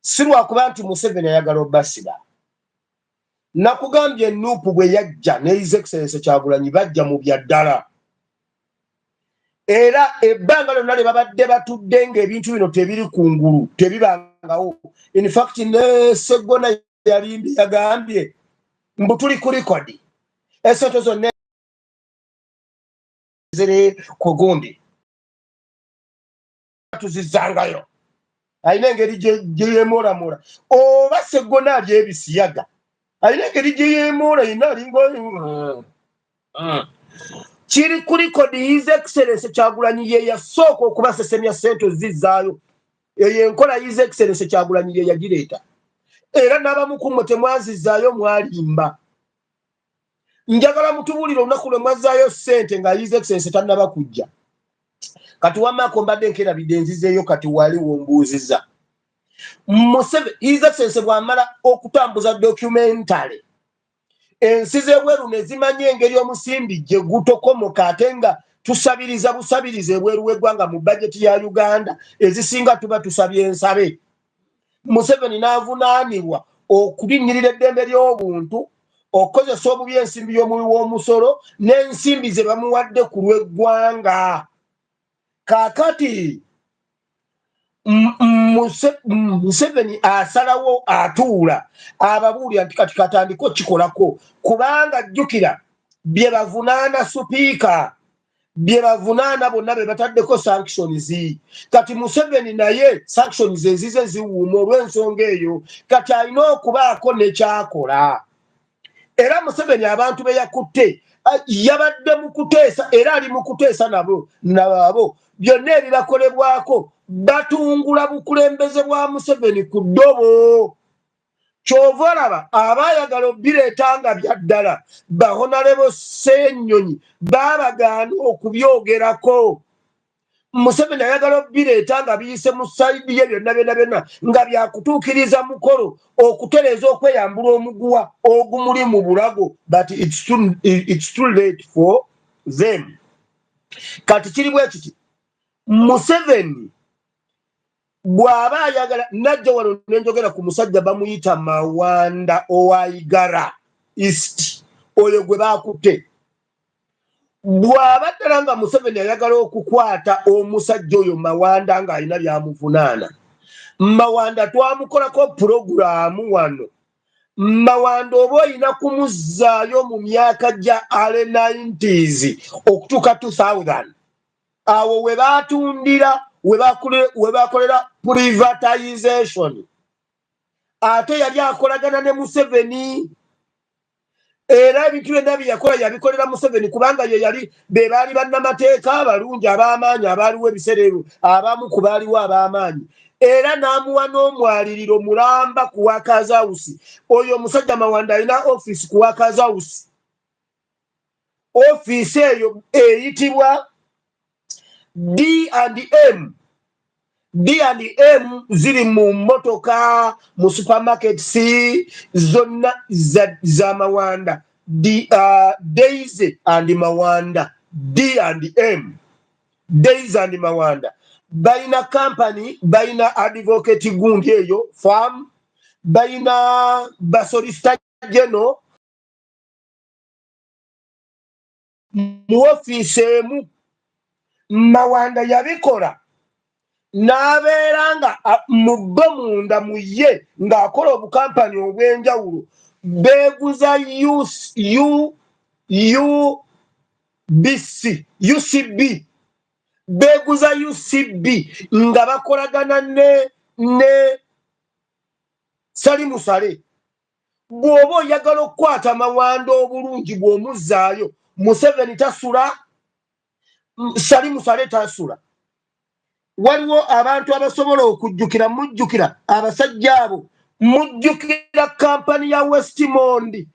si lwakuba nti Museveni ayagala obbasiba. Nakugambye Nuupu bwe yajja ne His Excellency Kyagulanyi bajja mu byaddala. Era ebbanga lyonna lye babadde batudde ng'ebintu bino tebiri kungulu tebibangawo. In fact ne Sseggona Yalimbi yagambye mbu tuli ku likodi esente zonna ziri ku gundi tuzizangayo alina engeri gye yeemoolamoola oba Sseggona ali ebisiyaga alina engeri gye yeemoola yina alinga kiri ku likodi. His Excellency Kyagulanyi ye yasooka okubasesemya ssente zizzaayo. Eyo enkola His Excellency Kyagulanyi ye yagireeta. Era n'abamu ku mmwe temwazizzaayo mwalimba. Njagala mutubuulire olunaku lwe mwazzaayo ssente nga His Excellency tannaba kujja. Kati wamaako mbadde nkerabidde nzizeeyo kati wali wombuuziza. His Excellency bw'amala okutambuza documentary ensi z'ebweru ne zimanya engeri omusimbi gye gutokomoka ate nga tusabiriza busabirize ebweru w'eggwanga mu bajeti ya Uganda ezisinga tuba tusabye ensabe. Museveni n'avunaanibwa okulinnyirira eddembe ly'obuntu, okukozesa obubi ensimbi y'omuwi w'omusolo n'ensimbi ze bamuwadde ku lw'eggwanga. Kaakati Museveni asalawo atuula ababuulira nti kati katandiko kikolako, kubanga jjukira bye bavunaana supiika, bye bavunaana bonna be bataddeko sanctions. Kati Museveni naye sanctions ezize ziwuuma olw'ensonga eyo, kati alina okubaako ne kyakola. Era Museveni abantu be yakutte yabadde mu kuteesa era ali mu kuteesa nabo byonna ebibakolebwako batungula bukulembeze bwa Museveni ku ddobo. Kyova olaba abaayagala obbireetanga bya ddala Honorable Ssenyonyi baabagaana okubyogerako. Museveni ayagala obbireetanga biyise mu sayidi ye byonna nga byakutuukiriza mukolo okutereeza okweyambula omuguwa ogumuli mu bulago, but it's too late for them. Kati kiri bwe kiti Museveni bw'aba ayagala najja wano nenjogera ku musajja bamuyita Mawanda Owaigara East, oyo gwe baakutte. Bw'aba ddala nga Museveni ayagala okukwata omusajja oyo Mawanda ng'alina byamuvunaana, Mawanda twamukolako puroguraamu wano. Mawanda oba olina kumuzzaayo mu myaka gya early 90s okutuuka 2000, awo we baatundira we bakolera privatization. Ate yali akolagana ne Museveni, era ebintu byonna bye yakola yabikolera Museveni kubanga ye yali be baali bannamateeka abalungi ab'amaanyi abaaliwo ebiseera ebyo, abamu ku baaliwo ab'amaanyi. Era n'amuwa n'omwaliriro mulamba ku Workers House. Oyo omusajja Mawanda alina office ku Workers House. Office eyo eyitibwa D&M. D&M ziri mu motoka, mu supermarkets zonna za Mawanda. Daisy and Mawanda. D&M. Daisy and Mawanda. Baina company, baina advocate gundi eyo, farm, baina basolicitor general, mu office mu Mawanda yabikola n'abeera nga mubbe munda mu ye ng'akola obukampani obw'enjawulo beeguza UCB beeguza UCB nga bakolagana ne Salimusale. Bw'oba oyagala okukwata Mawanda obulungi bw'omuzzaayo, Museveni tasula, Salimusale tasula. Waliwo abantu abasobola okujjukira, mujjukira abasajja abo, mujjukira kampani ya Westmond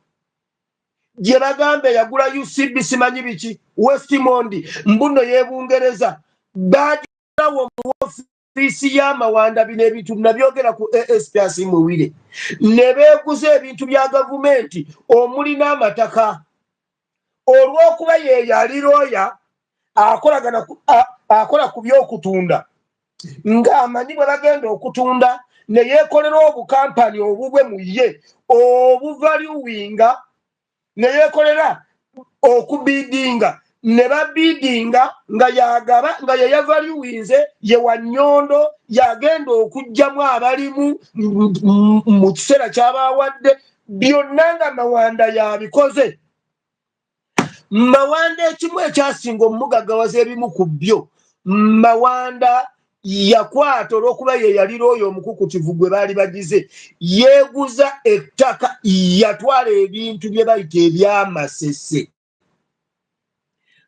gye bagambe yagula UCB simanyi biki, Westmond mbuno y'Ebungereza baagirawo mu ofiisi ya Mawanda. Bino ebintu nabyogera ku ASPS Muwire. Ne beeguza ebintu bya gavumenti omuli n'amataka. Olw'okuba ye yali looya akola ku by'okutunda, ng'amanyi bwe bagenda okutunda ne yeekolera obukampani obubwe mu ye obuvaluwinga, ne yeekolera okubidinga, ne babidinga nga yagaba nga ye yavaluwinze ye wa Nyondo yagenda okugjamu abalimu mu kiseera ky'abawadde. Byonna nga Mawanda yabikoze. Mawanda ekimu ekyasinga omugaggawaza ebimu ku byo, Mawanda yakwata olw'okuba ye yali looyo omukukutivu gwe baali bagize, yeeguza ettaka, yatwala ebintu bye bayita ebyamasese.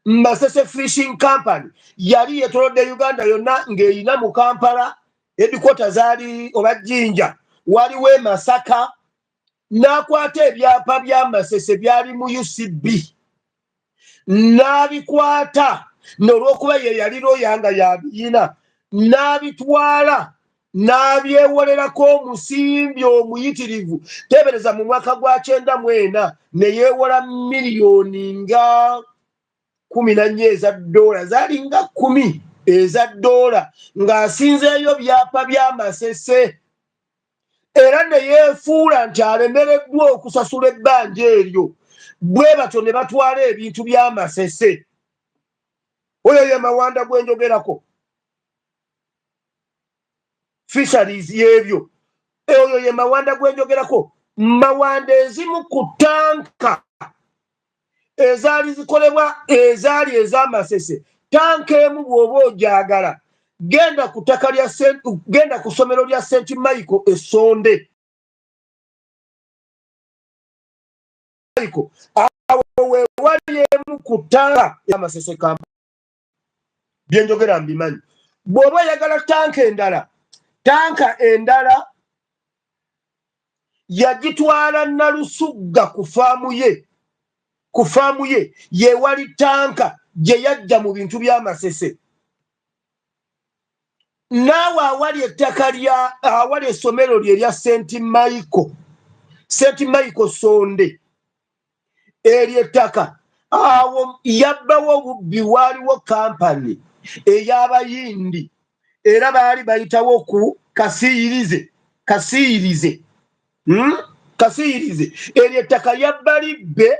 Masese Fishing Company yali yetolodde Uganda yonna ng'erina mu Kampala, headquarters zaali oba Jinja, waliwo e Masaka, n'akwata ebyapa by'amasese byali mu UCB n'abikwata, n'olw'okuba ye yali looya nga yabiyina, n'abitwala n'abyewolerako omusimbi omuyitirivu. Teebereza mu mwaka gwa 94 ne yeewola miliyoni nga 14 eza dola zalinga 10 eza dola ng'asinzeeyo byapa by'amasese era ne yeefuula nti alemereddwa okusasula ebbanja eryo bwe batyo ne batwala ebintu by'amasese. Oyo ye Mawanda gwe njogerako. Fisheries y'ebyo. Oyo ye Mawanda gwe njogerako. Mawanda ezimu ku tanka ezaali zikolebwa ezaali ez'amasese. Tanka emu bw'oba ogyagala genda ku ttaka lya genda ku ssomero lya St. Michael Essonde. Awo we wali emu ku tanka y'amasese kampa. Bye njogera mbimanyi. Bw'oba oyagala tanka endala yagitwala Nalusugga ku faamu ye ye wali tanka gye yajja mu bintu by'amasese. Naawe awali essomero lye lya St. Michael Sonde eryo ettaka awo yabbawo obubbi waaliwo kampani ey'Abayindi era baali bayitawo ku Kasiyirize eryo ettaka lyabba libbe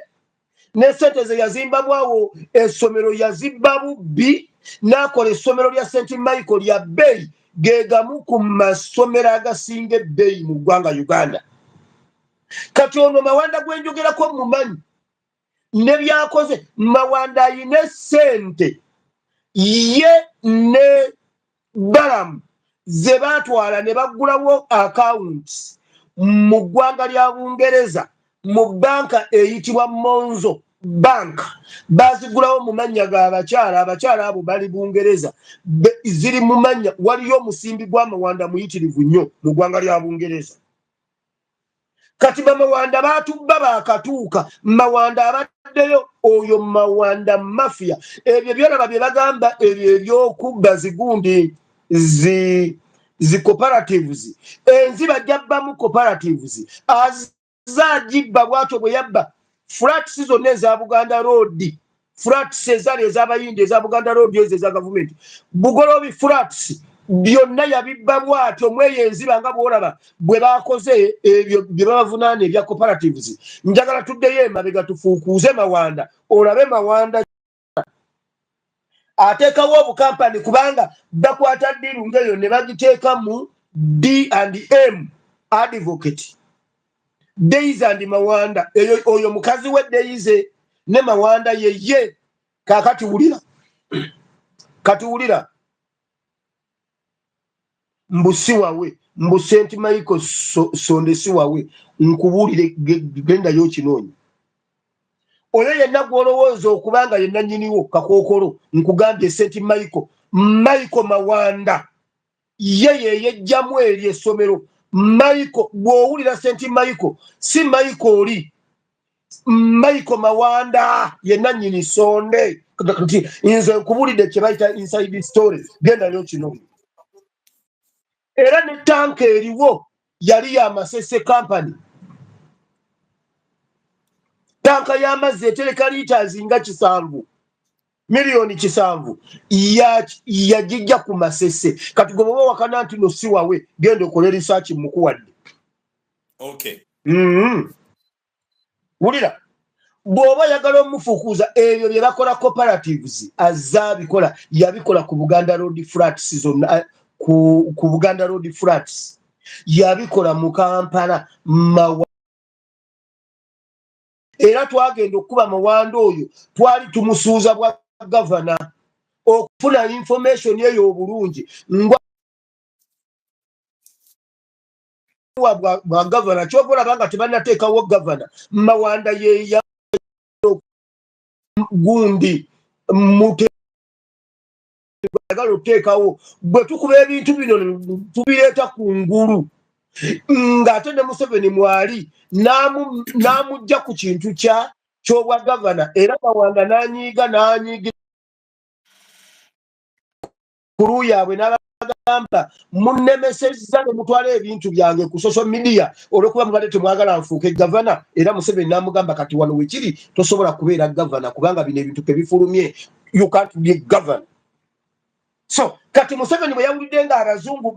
ne ssente ze yazimbamu awo essomero yazibba bubbi n'akola essomero lya St. Michael lya bbeeyi ge gamu ku masomero agasinga ebbeeyi mu ggwanga Uganda. Kati ono Mawanda gwe njogerako mumanyi ne byakoze. Mawanda ayina ssente ye ne Balamu ze baatwala ne baggulawo akawunti mu ggwanga lya Bungereza mu banka eyitibwa Monzo Bank. Bazigulawo mu mannya g'abakyala abo bali Bungereza ziri mu mannya. Waliyo omusimbi gwa Mawanda muyitirivu nnyo mu ggwanga lya Bungereza. Kati Mawanda baatubba baakatuuka. Mawanda abaddeyo oyo Mawanda mafia. Ebyo byolaba bye bagamba ebyo ebyokubba zigundi zi cooperatives. Enziba jabbamu cooperatives. Azagibba bwatyo bwe yabba flats zonna eza Buganda Road. Flats ezaali ez'Abayindi eza Buganda Road ezo eza gavumenti. Bugolobi flats byonna yabibba bwatyo mweyo enziba nga bw'olaba bwe baakoze ebyo bye babavunaana ebya cooperatives. Njagala tuddeyo emabega tufuukuuze Mawanda olabe Mawanda ateekawo obukampani kubanga bakwata ddiiru ng'eyo ne bagiteeka mu D&M Advocate. Daisy and Mawanda oyo mukazi we Daisy ne Mawanda ye kakati wulira mbusi wawe mbu St. Michael Sonde si wawe nkubuulire genda yo kinoonya. Oyo yenna gw'olowooza okubanga yenna nnyiniwo kakookolo nkugambye St. Michael Mawanda ye yejjamu eri essomero. Michael bw'owulira St. Michael si Michael oli Michael Mawanda yenna nnyini Sonde. Nze nkubulidde kye bayita inside story genda yo kinoonya. Era ne tanka eriwo yali y'amasese company. Tanka y'amazzi etereka liters nga 7 miliyoni 7 yagijja ku masese. Kati gwe bw'oba wakana nti no si wawe genda okole research mukuwadde. Okay. Wulira bw'oba yagala omufuukuuza ebyo bye bakola cooperatives azabikola yabikola ku Buganda Road Flats zonna ku Buganda Road Flats yabikola mu Kampala era twagenda okuba Mawanda oyo twali tumusuuza bwa governor okufuna information eyo obulungi ngwa bwa governor kyobola banga tebanateekawo governor. Mawanda ye ya gundi mute agalo teekawo bwe tukuba ebintu bino tubireeta ku ngulu ng'ate ne Museveni mwali n'amujja ku kintu ky'obwa gavana era Mawanda n'anyiiga kuru yaabwe nabagamba munnemesezza ne mutwala ebintu byange ku social media olwokuba mubadde temwagala nfuuke gavana era Museveni namugamba kati wano wekiri tosobola kubeera gavana kubanga bino ebintu tebifulumye you can't be governor. So kati Museveni bwe yawulidde nga abazungu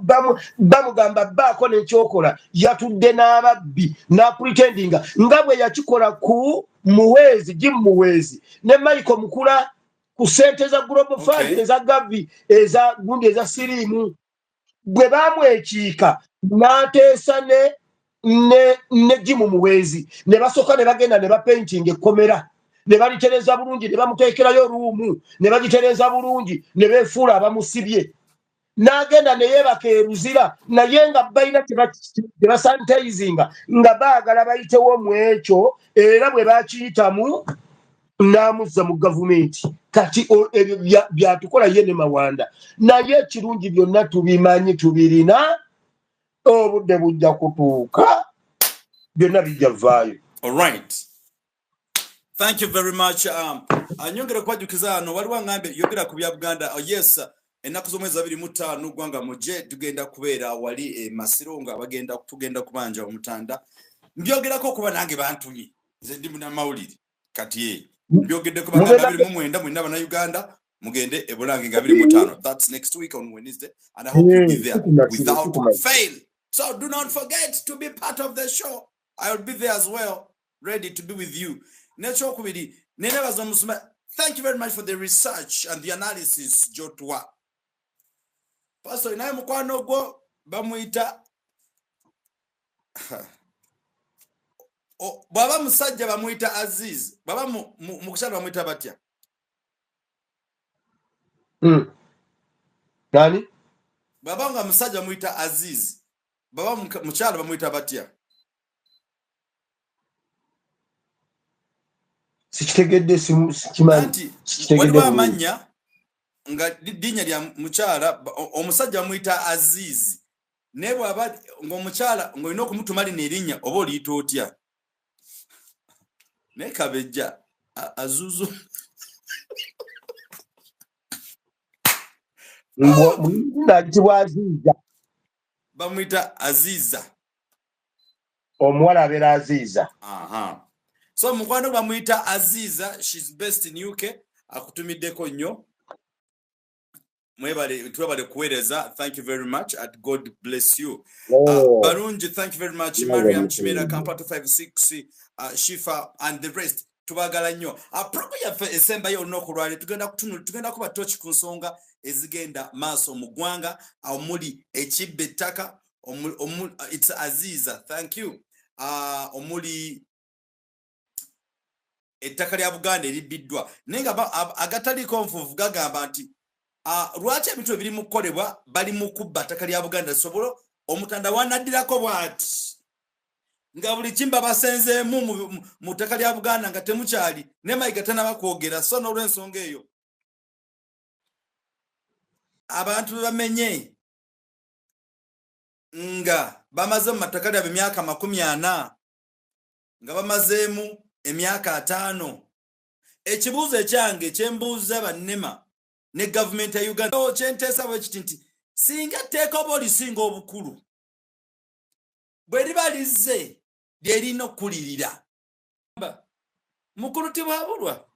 bamugamba baako n'ekyokola yatudde n'ababbi n'apretendinga nga bwe yakikola ku Muweezi Jim Muweezi ne Michael Mukula ku sente za Global Fund eza Gavi eza gundi eza siriimu bwe bamwekiika n'ateesa ne Jim Muweezi ne basooka ne bagenda ne bapainting ekkomera ne balitereza bulungi ne bamuteekerayo ruumu ne bagitereza bulungi ne beefuula abamusibye n'agenda ne yeebaka eruzira naye nga balina tebasanitizinga nga baagala bayitewo mu ekyo era bwe bakiyitamu n'amuzza mu gavumenti kati ebyo byatukola ye ne Mawanda naye ekirungi byonna tubimanyi tubirina obudde bujja kutuuka byonna bijja vaayo. All right. Thank you very much. Anyongera kwajukiza hano waliwo ngambe yogera ku bya Buganda. Yes, ennaku z'omwezi 25 gwanga muje tugenda kubeera wali Masironga bagenda tugenda kubanja omutanda. Mbyogerako kuba nange bantunyi. Nze ndi muna mawuliri. Kati mbyogedde ku baganda 29 mwenda bana Uganda mugende Ebolange nga 25. That's next week on Wednesday and I hope you'll be there without fail. So do not forget to be part of the show. I will be there as well, ready to be with you. Thank you very much for the research and the analysis, Jotwa. Pastor, inaye mukwano gwo bamuita baba musajja bamuita Aziz. Baba mukushalo bamuita batya? Nani? Baba nga musajja bamuita Aziz. Baba mukyalo bamuita batya? Sikitegedde sikimanyi. Waliwo amanya nga dinya lya mukyala omusajja bamuita Aziz. Ne bwaba ng'omukyala ng'olina okumutumali n'erinnya oba oliyita otya? Ne Kabejja Azuzu. Aziza. Bamuita Aziza. Omuwala abeera Aziza. So mukwano bamuita Aziza, she's based in UK. Akutumiddeko nnyo. Twebale kuweereza. Thank you very much and God bless you. Barunji, thank you very much. Mariam Chimera, Kampala 256, Shifa and the rest. Tubagala nnyo. Program yaffe esemba yo n'okulwala tugenda kuba touch ku nsonga ezigenda maaso mu ggwanga omuli ekibba ettaka it's Aziza. Thank you. Omuli ettaka lya Buganda eribbiddwa nenga agataliko nfuvu gagamba nti lwaki ebintu ebiri mu kukolebwa bali mu kubba ttaka lya Buganda sobola omutanda wanaddirako bwati nga buli kimba basenzeemu mu ttaka lya Buganda nga temukyali ne mayiga tanaba kwogera so n'olw'ensonga eyo abantu bamenye nga bamaze mu mattaka lyabwe emyaka 40 nga bamazeemu emyaka 5 ekibuuzo ekyange kyembuuza bannema ne government ya Uganda kyenteesa bwe kiti nti singa tteeka oba olisinga obukulu bwe libalizze lyerina okkulirira mukulu tibwabulwa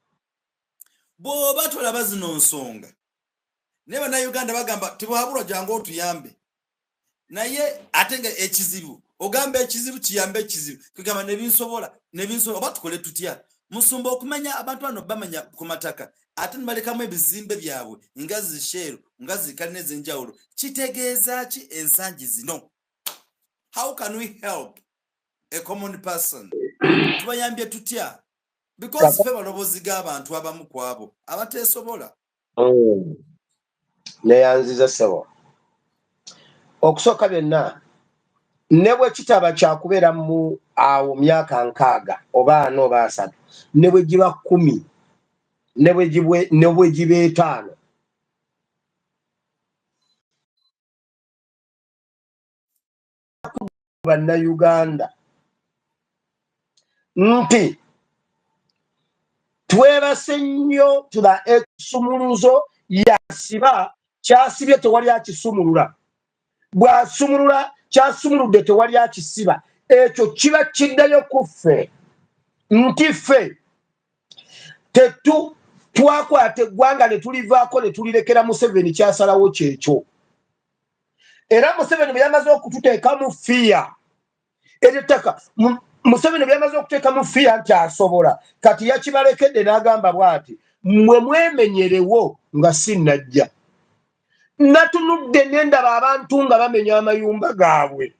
bw'oba tolaba zino nsonga ne bannayuganda bagamba tibwabulwa jangu otuyambe naye ate nga ekizibu ogamba ekizibu kiyambe ekizibu kugamba nebinsobola oba tukole tutya musumba okumanya abantu bano bamanya ku mataka ate nibalekamu ebizimbe byabwe nga zisheero nga zikaline ez'enjawulo kitegeeza ki ensangi zino? How can we help a common person? Tubayambye tutya? Because fe balobozi g'abantu abamu ku abo abateesobola. Neyanziza sebo okusooka byonna ne bwe kitaba kyakubeera mu awo myaka 6 oba 4 oba 3 ne bwe giba 10 ne bwe giba 5 bannayuganda nti twebase nnyo tula ekisumuluzo yasiba kyasibye tewali akisumulula bw'asumulula kyasumuludde tewali akisiba ekyo kiba kiddayo ku ffe nti ffe twakwata eggwanga ne tulivaako ne tulirekera Museveni kyasalawo kyekyo era Museveni bwe yamaze okututeeka mu fiya ery'ettaka Museveni bwe yamaze okuteeka mu fiya nti asobola kati yakibalekedde n'agamba bw'ati mmwe mwemenyerewo nga sinnajja natunudde nendaba abantu nga bamenya amayumba gaabwe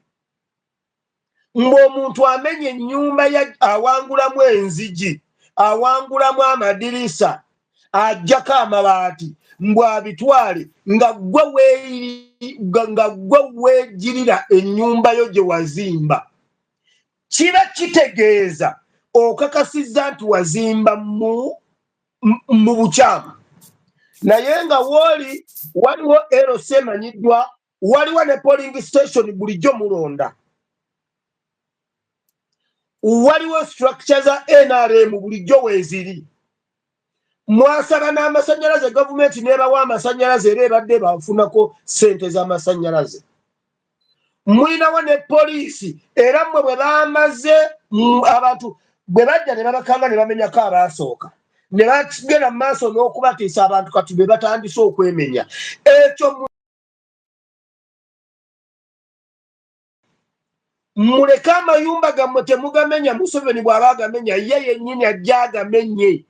ng'omuntu amenya ennyumba awangulamu enzigi awangulamu amadirisa ajjako amabaati mbw'abitwale nga gwe weegirira ennyumba yo gye wazimba kiba kitegeeza okakasizza nti wazimba mu bukyamu naye nga waliwo LC emanyiddwa waliwo ne polling station bulijjo mulonda waliwo structure za NRM bulijjo weeziri mwasaba n'amasanyalaze gavumenti nebawa amasanyalaze era ebadde bafunako ssente z'amasanyalaze mulinawo ne poliisi era mmwe bwe bamaze abantu bwe bajja ne babakanga ne bamenyako abaasooka ne bagenda mu maaso n'okubatiisa abantu kati be batandise okwemenya ekyo muleke amayumba gammwe temugamenya Museveni bw'aba agamenya ye yennyini ajja agamenye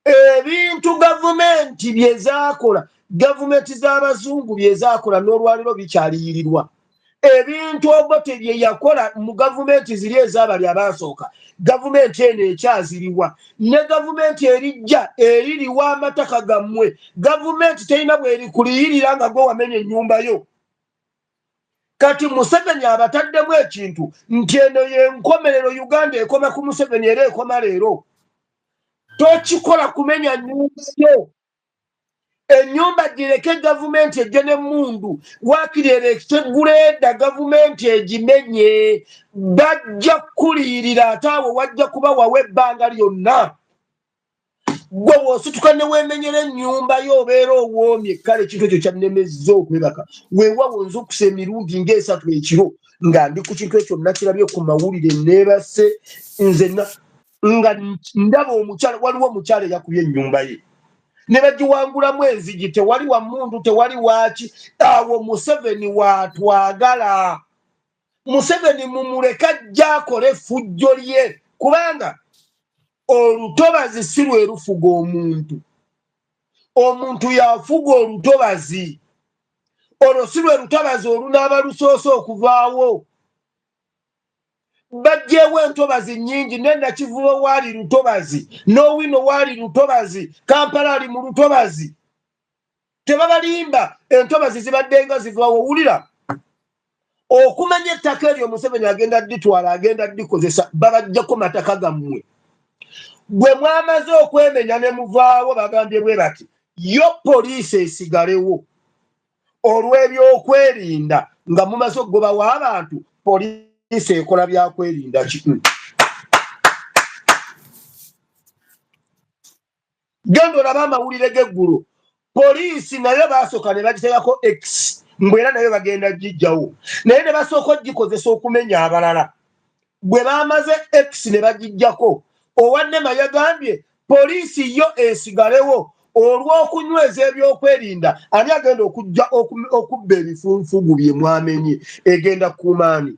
ebintu gavumenti byezaakola gavumenti z'abazungu byezaakola n'olwaliro bikyaliyirirwa ebintu Obote bye yakola mu gavumenti ziri ez'abali abaasooka gavumenti eno ekyaziriwa ne gavumenti erijja eririwa amataka gammwe gavumenti terina bwerikuliyirira nga gwe wamenya ennyumba yo kati Museveni abataddemu ekintu nti eno y'enkomerero Uganda ekoma ku Museveni era ekoma leero tokikola kumenya nnyumba yo ennyumba gireke gavumenti ejje n'emmundu waakiri erekiteguleda gavumenti egimenye bajja kuliyirira ate awo wajja kuba wawe ebbanga lyonna gwe w'osituka ne weemenyera ennyumba yo obeera owoomye kale ekintu ekyo kyannemezza okwebaka weewawo nze okusa emirundi ng'esatu ekiro nga ndi ku kintu ekyo nakirabye ku mawulire neebase nze nga ndaba omukyala waliwo omukyala eyakubye ennyumba ye ne bagiwangulamu enzigi tewali wa mmundu tewali waaki awo Museveni waatwagala Museveni mumuleka ajja akole effujjo lye kubanga olutobazi si lwe lufuga omuntu yafuga olutobazi olwo si lwe lutobazi olunaaba lusoose okuvaawo bajjeewo entobazi nnyingi nenakivubo waali lutobazi n'owino waali lutobazi Kampala ali mu lutobazi tebabalimba entobazi zibaddenga zivaawo owulira okumanya ettaka eryo Museveni agenda dditwala agenda ddikozesa babajjako mataka gammwe bwe mwamaze okwemenya ne muvaawo bagambye bwe bati yo poliisi esigalewo olw'ebyokwerinda nga mumaze okugobawo abantu poliisi ekola byakwerinda genda olaba amawulire g'eggulu poliisi nayo baasooka ne bagiteekako X mbwera nayo bagenda gijjawo naye ne basooka ogikozesa okumenya abalala bwe bamaze X ne bagijjako Owannema yagambye poliisi yo esigalewo olw'okunyweza ebyokwerinda ani agenda okujja okubba ebifunfugu bye mwamenye egenda kumaani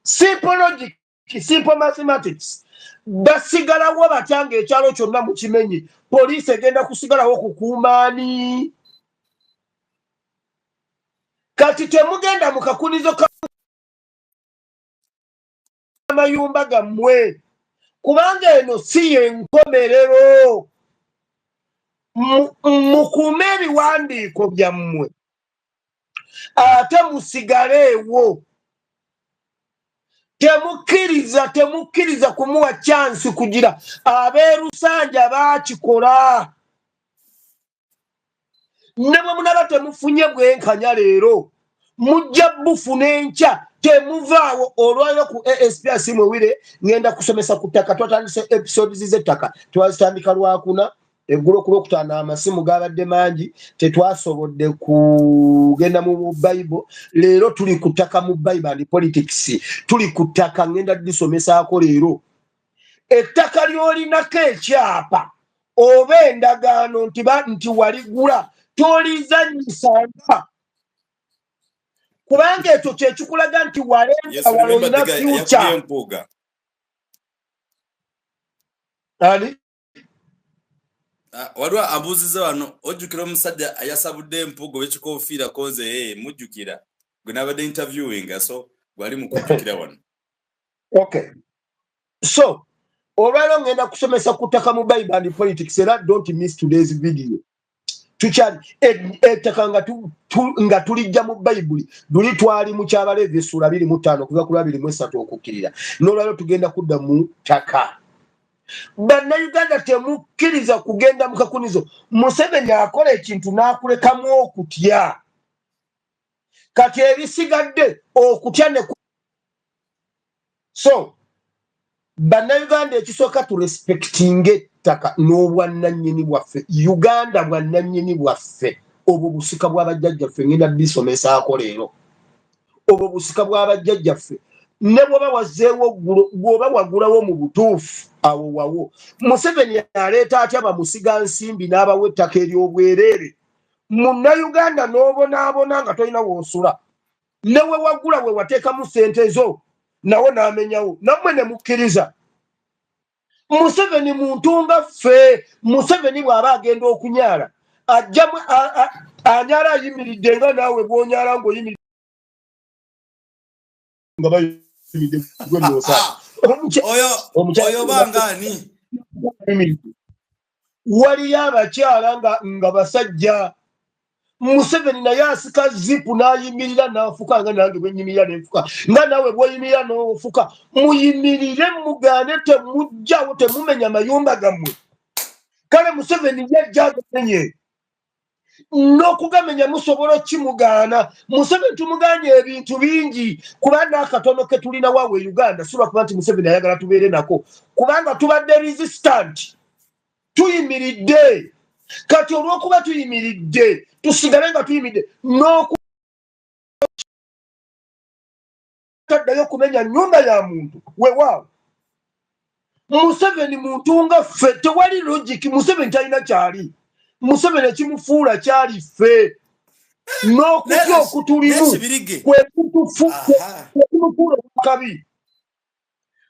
simple logic simple mathematics basigalawo batya ng'ekyalo kyonna mu kimenyi poliisi egenda kusigalawo kukumaani kati temugenda mu kakunizo amayumba gammwe kubanga eno si yenkomerero mukuume ebiwandiiko byammwe ate musigaleewo temukkiriza kumuwa chansi kugira abeerusanja baakikola ne bwe munaba temufunye bwenkanya leero mujja bufuna enkya temuvaawo olwaliro ku ASP Simwewire ngenda kusomesa ku ttaka twatandise episodes z'ettaka twazitandika lwakuna eggulo ku Lwokutaano amasimu gabadde mangi tetwasobodde kugenda mu Bible. Leero tuli ku ttaka mu Bible and politics, tuli ku ttaka ngenda lisomesaako leero. Ettaka lyolinako ekyapa oba endagaano nti waligula tolizannyisanga, kubanga ekyo kye kikulaga nti walenga walina future. Waliwo abuuziza wano, ojjukira omusajja ayasabudde empugo w'ekikoofiira koze mujjukira gwe n'abadde interviewing, so gwali mu kujjukira wano. Okay, so olwaleero ngenda kusomesa ku ttaka mu Bible and politics, era don't miss today's video. Tukyali ettaka nga tulijja mu Bayibuli luli twali mu Kyabaleevi essula 25 okuva ku 23 okukkirira, n'olwaleero tugenda kudda mu ttaka. Bannayuganda temukkiriza kugenda mu kakunizo. Museveni akola ekintu n'akulekamu okutya, kati ebisigadde okutya ne so bannayuganda ekisooka turespectinga ettaka n'obwannannyini bwaffe. Uganda bwannannyini bwaffe. Obwo busika bw'abajjajjaffe ngenda bisomesaako leero. Obwo busika bw'abajjajjaffe ne bw'oba wazzeewo bw'oba wagulawo mu butuufu awo wawo. Museveni aleeta atya bamusiga nsimbi n'abawa ettaka ery'obwereere. Munnayuganda n'obonaabona nga tolina w'osula, ne we wagula we wateekamu ssente zo nawo n'amenyawo, nammwe ne mukkiriza. Museveni muntu nga ffe. Museveni bw'aba agenda okunyaala ajjamu anyaala ayimiridde nga naawe bw'onyaala ng'oyimiridde nga bayimiridde oyo bangaani. Waliyo abakyala nga basajja. Museveni naye asika zipu n'ayimirira n'afuka nga nange bwe nyimirira n'enfuka, nga naawe bw'oyimirira n'ofuka. Muyimirire mugaane, temujjawo, temumenya mayumba gammwe. Kale Museveni yajja agamenye, n'okugamenya musobola okimugaana. Museveni tumugaanye ebintu bingi, kubanga akatono ke tulina waawe Uganda si lwakuba nti Museveni ayagala tubeere nako, kubanga tubadde resistant, tuyimiridde. Kati olw'okuba tuyimiridde tusigale nga tuyimiridde n'okutaddayo okumenya nnyumba ya muntu weewaawo. Museveni muntu nga ffe, tewali logic. Museveni talina kyali. Museveni ekimufuula kyali ffe, n'okutya okutulimu kwe kumufuula owakabi,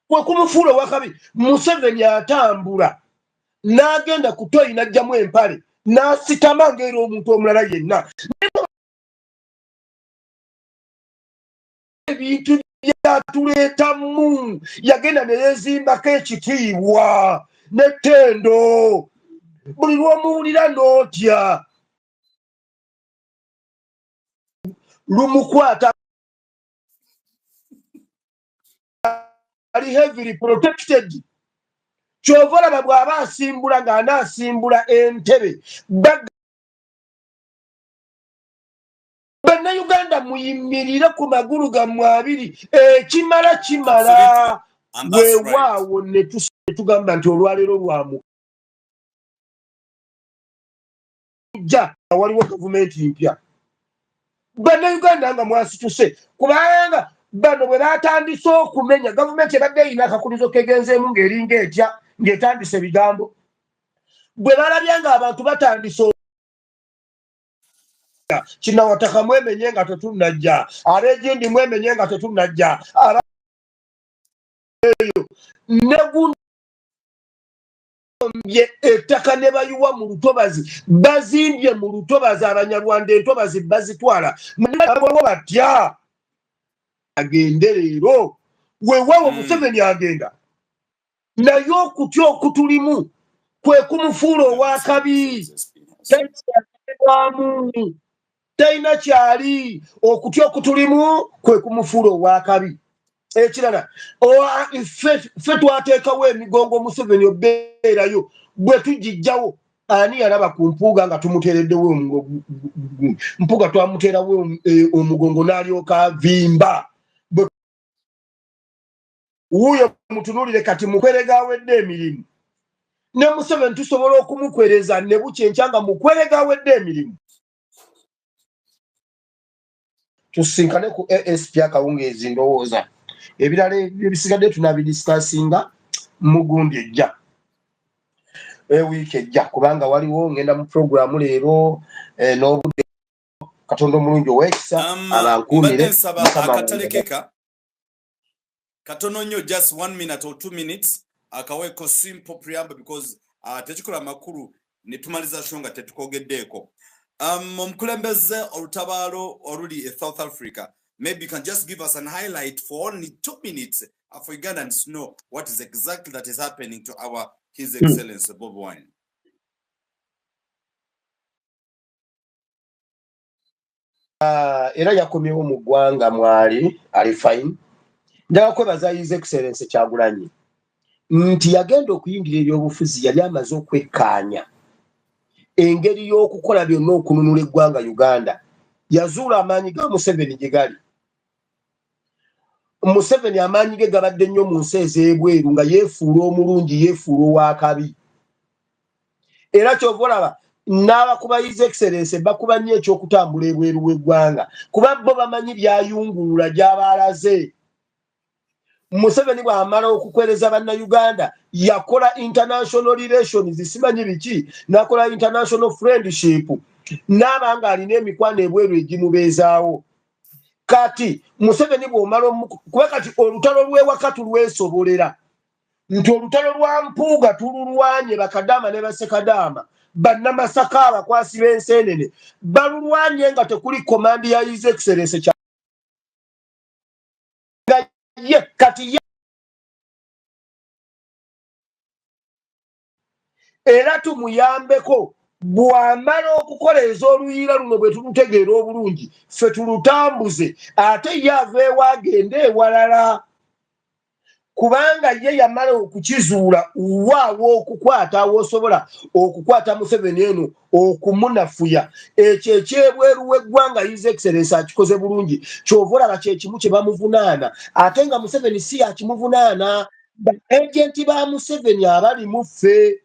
kwe kumufuula owakabi. Museveni atambula n'agenda ku toyi n'ajjamu empale n'asitama ng'era omuntu omulala yenna. Ebintu byatuleetamu, yagenda ne yeezimbako ekitiibwa n'ettendo, buli lw'omuwulira n'otya. Lumukwata ali heavily protected. Kyova olaba bw'aba asimbula ng'anaasimbula entebe. Bannayuganda muyimirire ku magulu gammwe abiri, ekimala kimala. Weewaawo ne tugamba nti olwaleero lwamujja waliwo gavumenti mpya. Bannayuganda nga mwasituse, kubanga bano bwe batandise okumenya gavumenti ebadde erina akakulizo kegenzeemu ng'eringa etya ng'etandise ebigambo. Bwe balabye ng'abantu batandise Kinawataka mwemenye nga tetunnajja, ab'Egindi mwemenye nga tetunnajja, negumbye ettaka ne bayiwa mu lutobazi, bazimbye mu lutobazi, Abanyarwanda entobazi bazitwala nabo batya. Agende leero weewaawo Museveni agenda naye okutya okutulimu kwe kumufuula owakabi. Talina kyali, okutya okutulimu kwe kumufuula owakabi. Ekirala ffe twateekawo emigongo Museveni obeerayo, bwe tugijjawo ani yalaba ku mpuuga nga tumuteereddewo mpuuga twamuteerawo omugongo n'alyoka vimba. Wuuyo mutunuulire kati mukwere gaawedde emirimu ne Museveni tusobola okumukwereza ne bucyenkyanga mukwerega wedde emirimu. Tusinkane ku ASP akawungeezi ndowooza ebirala ebisigadde tunabidisikasinga mu gundi ejja wiiki ejja kubanga waliwo ngenda mu programu leero n'obudde Katonda omulungi ow'ekisa abankuumire akatalekeka katono nnyo just 1 minute or 2 minutes akaweko simple preamble because tekikola makulu ne tumaliza shonga tetukogeddeeko. Omukulembeze olutabaalo oluli e South Africa, maybe you can just give us an highlight for only 2 minutes for Ugandans to know what is exactly that is happening to His Excellency Bob Wine. Era yakomyewo mu ggwanga mwali ali fine. Ndaba kwebaza His Excellency Kyagulanyi nti yagenda okuyingira ebyobufuzi yali amaze okwekkaanya engeri y'okukola byonna okununula eggwanga Uganda. Yazuula amaanyi ga Museveni gye gali. Museveni amaanyi ge gabadde nnyo mu nsi ez'ebweru nga yeefuula omulungi yeefuula ow'akabi. Era kyova olaba n'abakuba His Excellency bakuba nnyo eky'okutambula ebweru w'eggwanga kuba bo bamanyi byayungulula gy'abaalaze. Museveni bw'amala okukwereza bannayuganda yakola international relations simanyi biki n'akola international friendship n'abanga alina emikwano ebweru egimubeezaawo. Kati Museveni bw'omala kuba kati olutalo lw'ewaka tulwesobolera nti olutalo lwa Mpuuga tululwanye bakadaama ne basekadaama bannamasaka abakwasi b'enseenene balulwanye nga tekuli komandi ya His Excellency kati era tumuyambeko bw'amala okukola ez'oluyiira luno bwe tulutegeera obulungi ffe tulutambuze ate ye ava ewaagenda ewalala kubanga ye yamala okukizuula waawo okukwata awosobola okukwata Museveni eno okumunafuya ekyo ekyebweru w'eggwanga His Excellency akikoze bulungi kyova olaba kyekimu kye bamuvunaana ate nga Museveni si yakimuvunaana agenti ba Museveni abali mu ffe.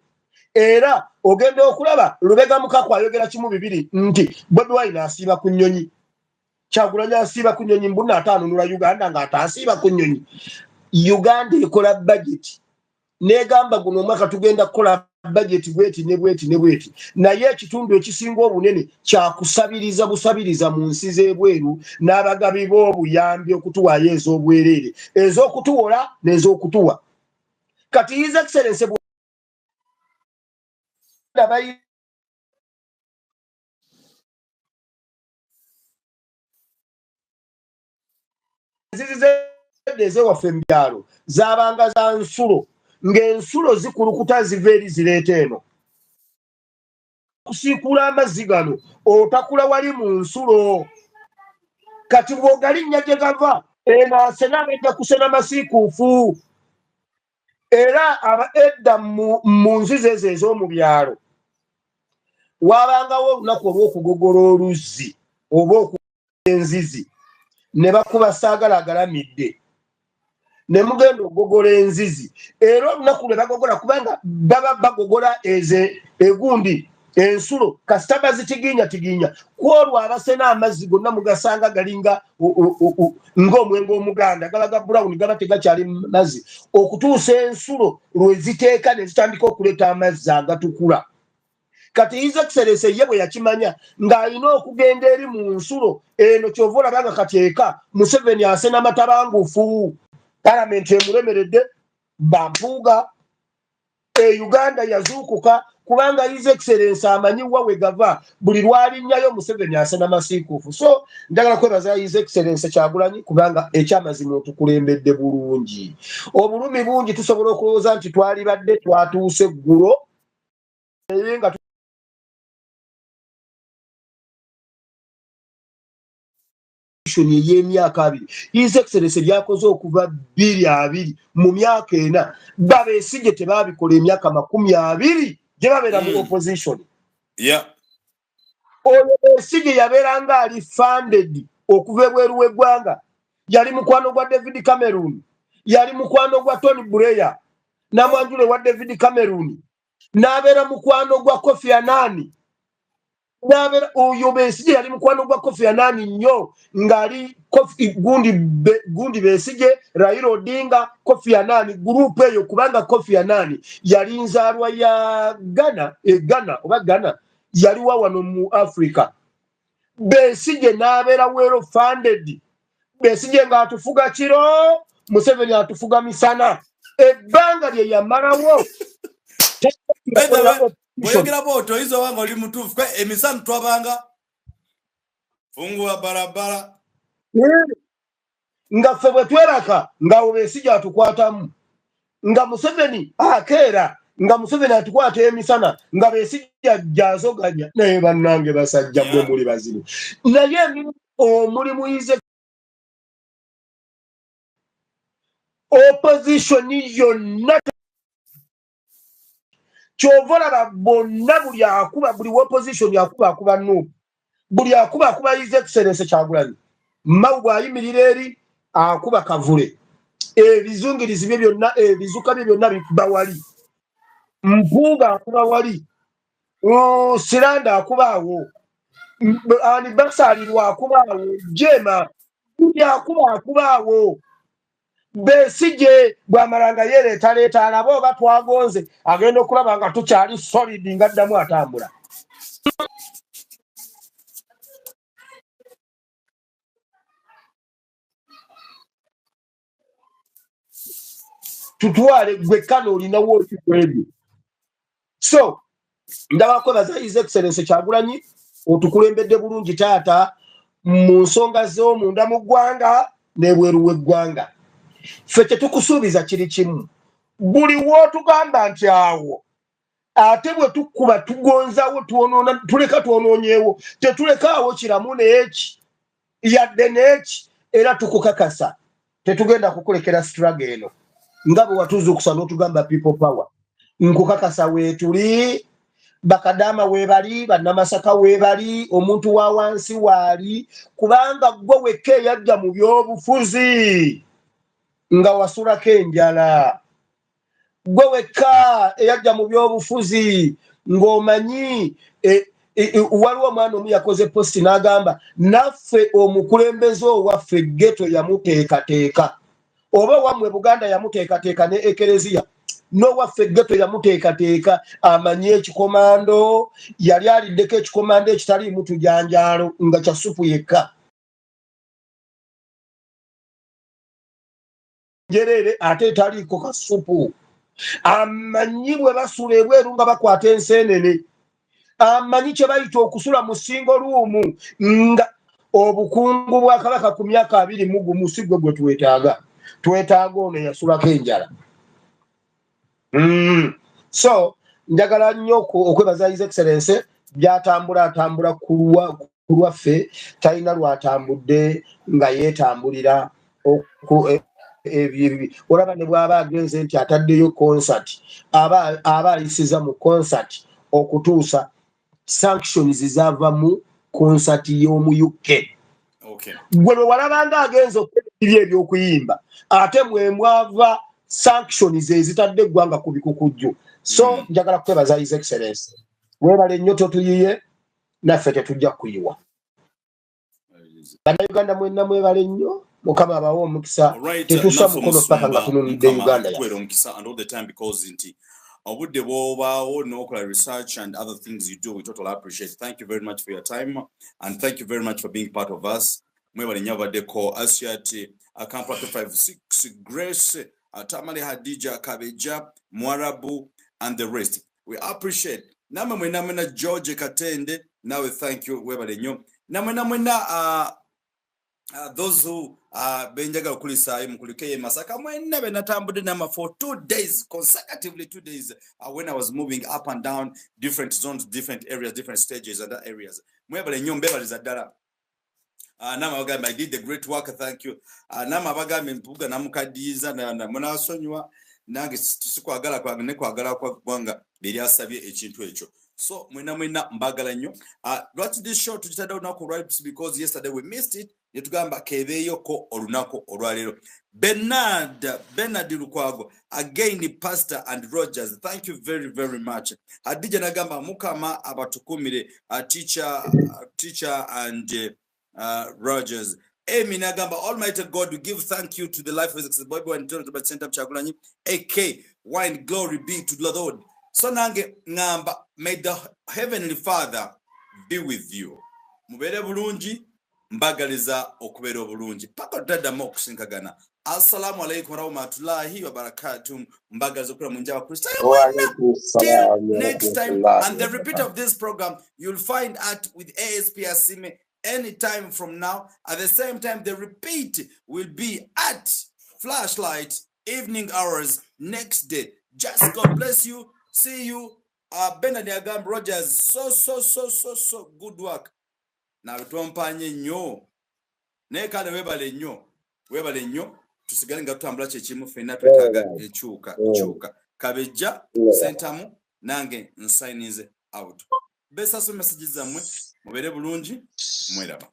Era ogenda okulaba Lubega Mukaku ayogera kimu bibiri nti Bobi Wine asiiba ku nnyonyi Kyagulanyi asiiba ku nnyonyi mbuna ataanunula Uganda ng'ataasiiba ku nnyonyi. Uganda ekola budget negamba guno omwaka tugenda kukola budget bweti ne bweti ne bweti naye ekitundu ekisinga obunene kyakusabiriza busabiriza mu nsi z'ebweru n'abagabi b'obuyambi okutuwaayo ez'obwereere ez'okutuwola n'ez'okutuwa. Kati His Excellency ezewaffe mu byalo zaabanga za nsulo ng'ensulo zikulukuta ziva eri zireeta eno. Kusiikula amazzi gano otakula wali mu nsulo. Kati bw'ogalinnya gye gava eno asena abajja kusena masiikuufu. Era edda mu nzizi ezo ez'omu byalo waabangawo olunaku olw'okugogola oluzzi oba okugogola enzizi ne bakuba saagala agalamidde ne mugenda okugogola enzizi era olunaku lwe bagogola kubanga baba bagogola egundi ensulo kasita bazitiginya kwolwo abasena amazzi gonna mugasanga galinga ng'omwenge omuganda galaga brown gaba tegakyali mazzi okutuusa ensulo lwe ziteeka ne zitandika okuleeta amazzi agatukula. Kati His Excellency ye bwe yakimanya ng'alina okugenda eri mu nsulo eno kyova olaba nga kati eka Museveni asena matabangufu palamenti emulemeredde Bampuuga Uganda yazuukuka kubanga His Excellency amanyi wa we gava buli lwalinnyayo Museveni asena masiikuufu. So njagala kwebaza His Excellency Kyagulanyi kubanga ekyamazima otukulembedde bulungi. Obulumi bungi tusobola okulowooza nti twali badde twatuuse eggulo nga ey'emyaka 2 His Excellency byakoze okuva 20 mu myaka 4 babeesige tebaabikola emyaka 20 gye babeera mu opposition. Oyo Besigye yabeeranga ali funded okuva ebweru w'eggwanga. Yali mukwano gwa David Cameron, yali mukwano gwa Tony Blair, namwanjule wa David Cameron. n'abeera mukwano gwa Kofi Annan n'abeera oyo Besigye yali mukwano gwa Kofi Annan nnyo ng'ali Gundi Besigye Raila Odinga Kofi Annan gurupu eyo kubanga Kofi Annan yali nzaalwa ya Ghana yali wa wano mu Africa. Besigye n'abeera well funded. Besigye ng'atufuga kiro Museveni atufuga misana. Ebbanga lye yamalawo Bwegera boto hizo wango oli mutufu kwa emisana twabanga fungua barabara nga ffe bwe tweraka nga Besigye atukwatamu nga Museveni akeera nga Museveni atukwata emisana nga Besigye ajazoganya naye bannange basajja bwe muli bazibu naye omulimu yize opposition yonna kyovola bonna buli opposition yakuba no buli akuba His Excellency Kyagulanyi Mao bw'ayimirira eri akuba kavule ebizungirizi bye byonna ebizuka bye byonna bikuba wali Mpuuga akuba wali Siranda akubaawo Anibasali akubaawo Jema akubaawo Besigye bw'amalanga yereeta alaba oba twagonze agenda okulaba nga tukyali solid nga ddamu atambula. Tutwale gwe kano olinawo okikwebyo. So ndabakwebaza His Excellency Kyagulanyi otukulembedde bulungi taata mu nsonga z'omunda mu ggwanga n'ebweru w'eggwanga. Ffe tetukusuubiza kiri kimu buli wootugamba nti awo ate bwe tukkuba tugonzawo tuleka twonoonyeewo tetulekaawo kiramu n'eki yadde n'eki era tukukakasa tetugenda kukulekera struggle eno nga bwe watuzuukusa n'otugamba people power nkukakasa weetuli bakadaama weebali bannamasaka weebali omuntu wa wansi waali kubanga gwe wekka eyajja mu by'obufuzi nga wasulako enjala gwe wekka eyajja mu by'obufuzi ng'omanyi waliwo omwana omu yakoze posti n'agamba naffe omukulembeze owaffe ghetto yamuteekateeka oba wammwe Buganda yamuteekateeka ne ekereziya n'owaffe ghetto yamuteekateeka amanyi ekikomando yali aliddeko ekikomando ekitaliimu tujanjaalo nga kya supu yekka njerere ate taliiko kasupu amanyi bwe basula ebweru nga bakwata enseenene amanyi kye bayita okusula mu single room nga obukungu bwa Kabaka ku myaka 21 si gwe twetaaga ono yasulako enjala. So njagala nnyo okwebaza His Excellency byatambula ku lwaffe talina lwatambudde nga yeetambulira olaba ne bw'aba agenze nti ataddeyo concert aba ayisiza mu concert okutuusa sanctions zaava mu concert y'omu UK. Gwe bwe walabanga agenze okwebirya ebyokuyimba ate mwava sanctions ezitadde eggwanga ku bikukujju. So njagala kwebaza His Excellency weebale nnyo totuyiye naffe tetujja kuyiwa. Bannayuganda mwenna mwebale nnyo Mukama abawo omukisa tetusa mukono paka nga tunulidde Uganda omukisa and all the time because inti obudde bwobaawo n'okola research and other things you do we totally appreciate. Thank you very much for your time and thank you very much for being part of us. Mwebale nnyo abaddeko Asiati Kampala 256 Grace Tamale Hadija Kabeja Mwarabu and the rest. We appreciate. Namwe mwena George Katende nawe thank you webale nnyo. Namwe those who benjaga okulisayo mukulikeye Masaka mwena benatambudde nama for 2 days consecutively 2 days when I was moving up and down different zones, different areas, different stages and other areas. Mwebale nnyo mbebaliza ddala. Nama bagamba I did the great work, thank you. Nama bagamba mpuga namukadiza na munasonywa nange tusikwagala kwa ne kwagala kwa gwanga beri asabye ekintu ekyo. So mwena mbagala nnyo. Lwaki this show tukitadde olunaku olwaleero because yesterday we missed it. Yetugamba kebeeyoko olunaku olwaleero. Bernard Lukwago, again Pastor and Rogers, thank you very, very much. Hadija nagamba mukama abatukumire, teacher and Rogers. Amy nagamba, Almighty God, we give thank you to the life of the Bible and to the center of Chagulanyi. AK, wine, glory be to the Lord. So nange ngamba, may the Heavenly Father be with you. Mubere bulungi, mbagaliza okubera obulungi. Paka tutaddamu okusinkagana. Assalamu alaikum warahmatullahi wabarakatuh. Mbagaliza okubera munjaba Kristo. Till next time. And the repeat of this program, you'll find out with ASP Asime anytime from now. At the same time, the repeat will be at Flashlight evening hours next day. Just God bless you. See you. Bernard Agam Rogers. So good work. Now tumpanye nnyo. Nekale webale nnyo. Tusigale nga tutambula kyekimu fenna twetaaga ekyuka. Kabejja sentamu nange nsignize out. Besa so messages zammwe mubere bulungi mweraba.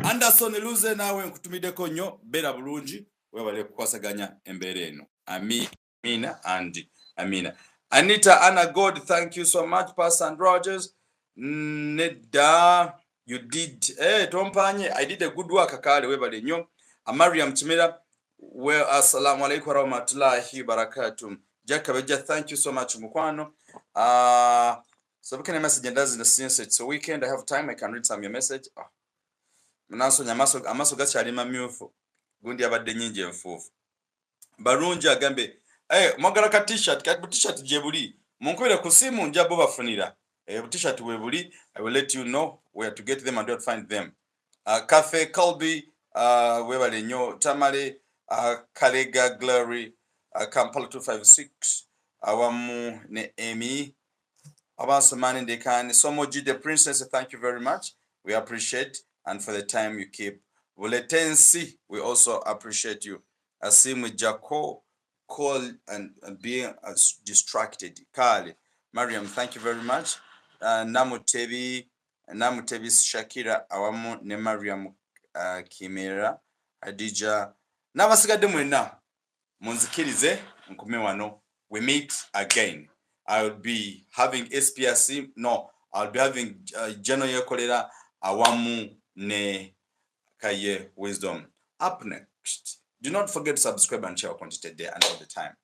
Anderson Luze nawe nkutumiddeko nnyo bera bulungi webale kukwasaganya embeera eno. Amina and Amina. Anita Anna God, thank you so much, Pastor and Rogers. Neda, you did. Tompanye, I did a good work. Akale webale nnyo. Mariam Chimera, well, assalamu alaikum warahmatullahi wabarakatuh. Jack Kabeja, thank you so much, Mukwano. So we can message and does in the sense it's a weekend. I have time. I can read some of your message. Manaso nyamaso amaso gachali mamyufu. Gundi abadde nyinje mfufu. Barunji agambe, mwagala ka t-shirt, ka t-shirt jebuli. Munkubira ku simu njabo bafunira. T-shirt webuli. I will let you know where to get them and where to find them. Cafe Colby, webale nyo Tamale, Kalega Glory, Kampala 256, awamu ne Amy. Abasamani Dekani, Somoji the Princess, thank you very much. We appreciate, and for the time you keep. Wuletensi, we also appreciate you. Asimu Jako, call and being distracted. Kali, Mariam, thank you very much. Namutebi Shakira, awamu ne Mariam Kimera, Adija. Nabasigadde mwena, munzikirize, nkume wano. We meet again. I'll be having SPRC. No, I'll be having General Yekolera Awamu Ne Kaye Wisdom. Up next. Do not forget to subscribe and share our content today and all the time.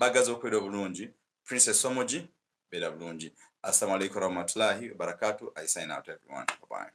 Bagazo Kwedo Bulunji, Princess Somoji, Beda Bulunji. Assalamu alaikum warahmatullahi wabarakatuh. I sign out everyone. Bye-bye.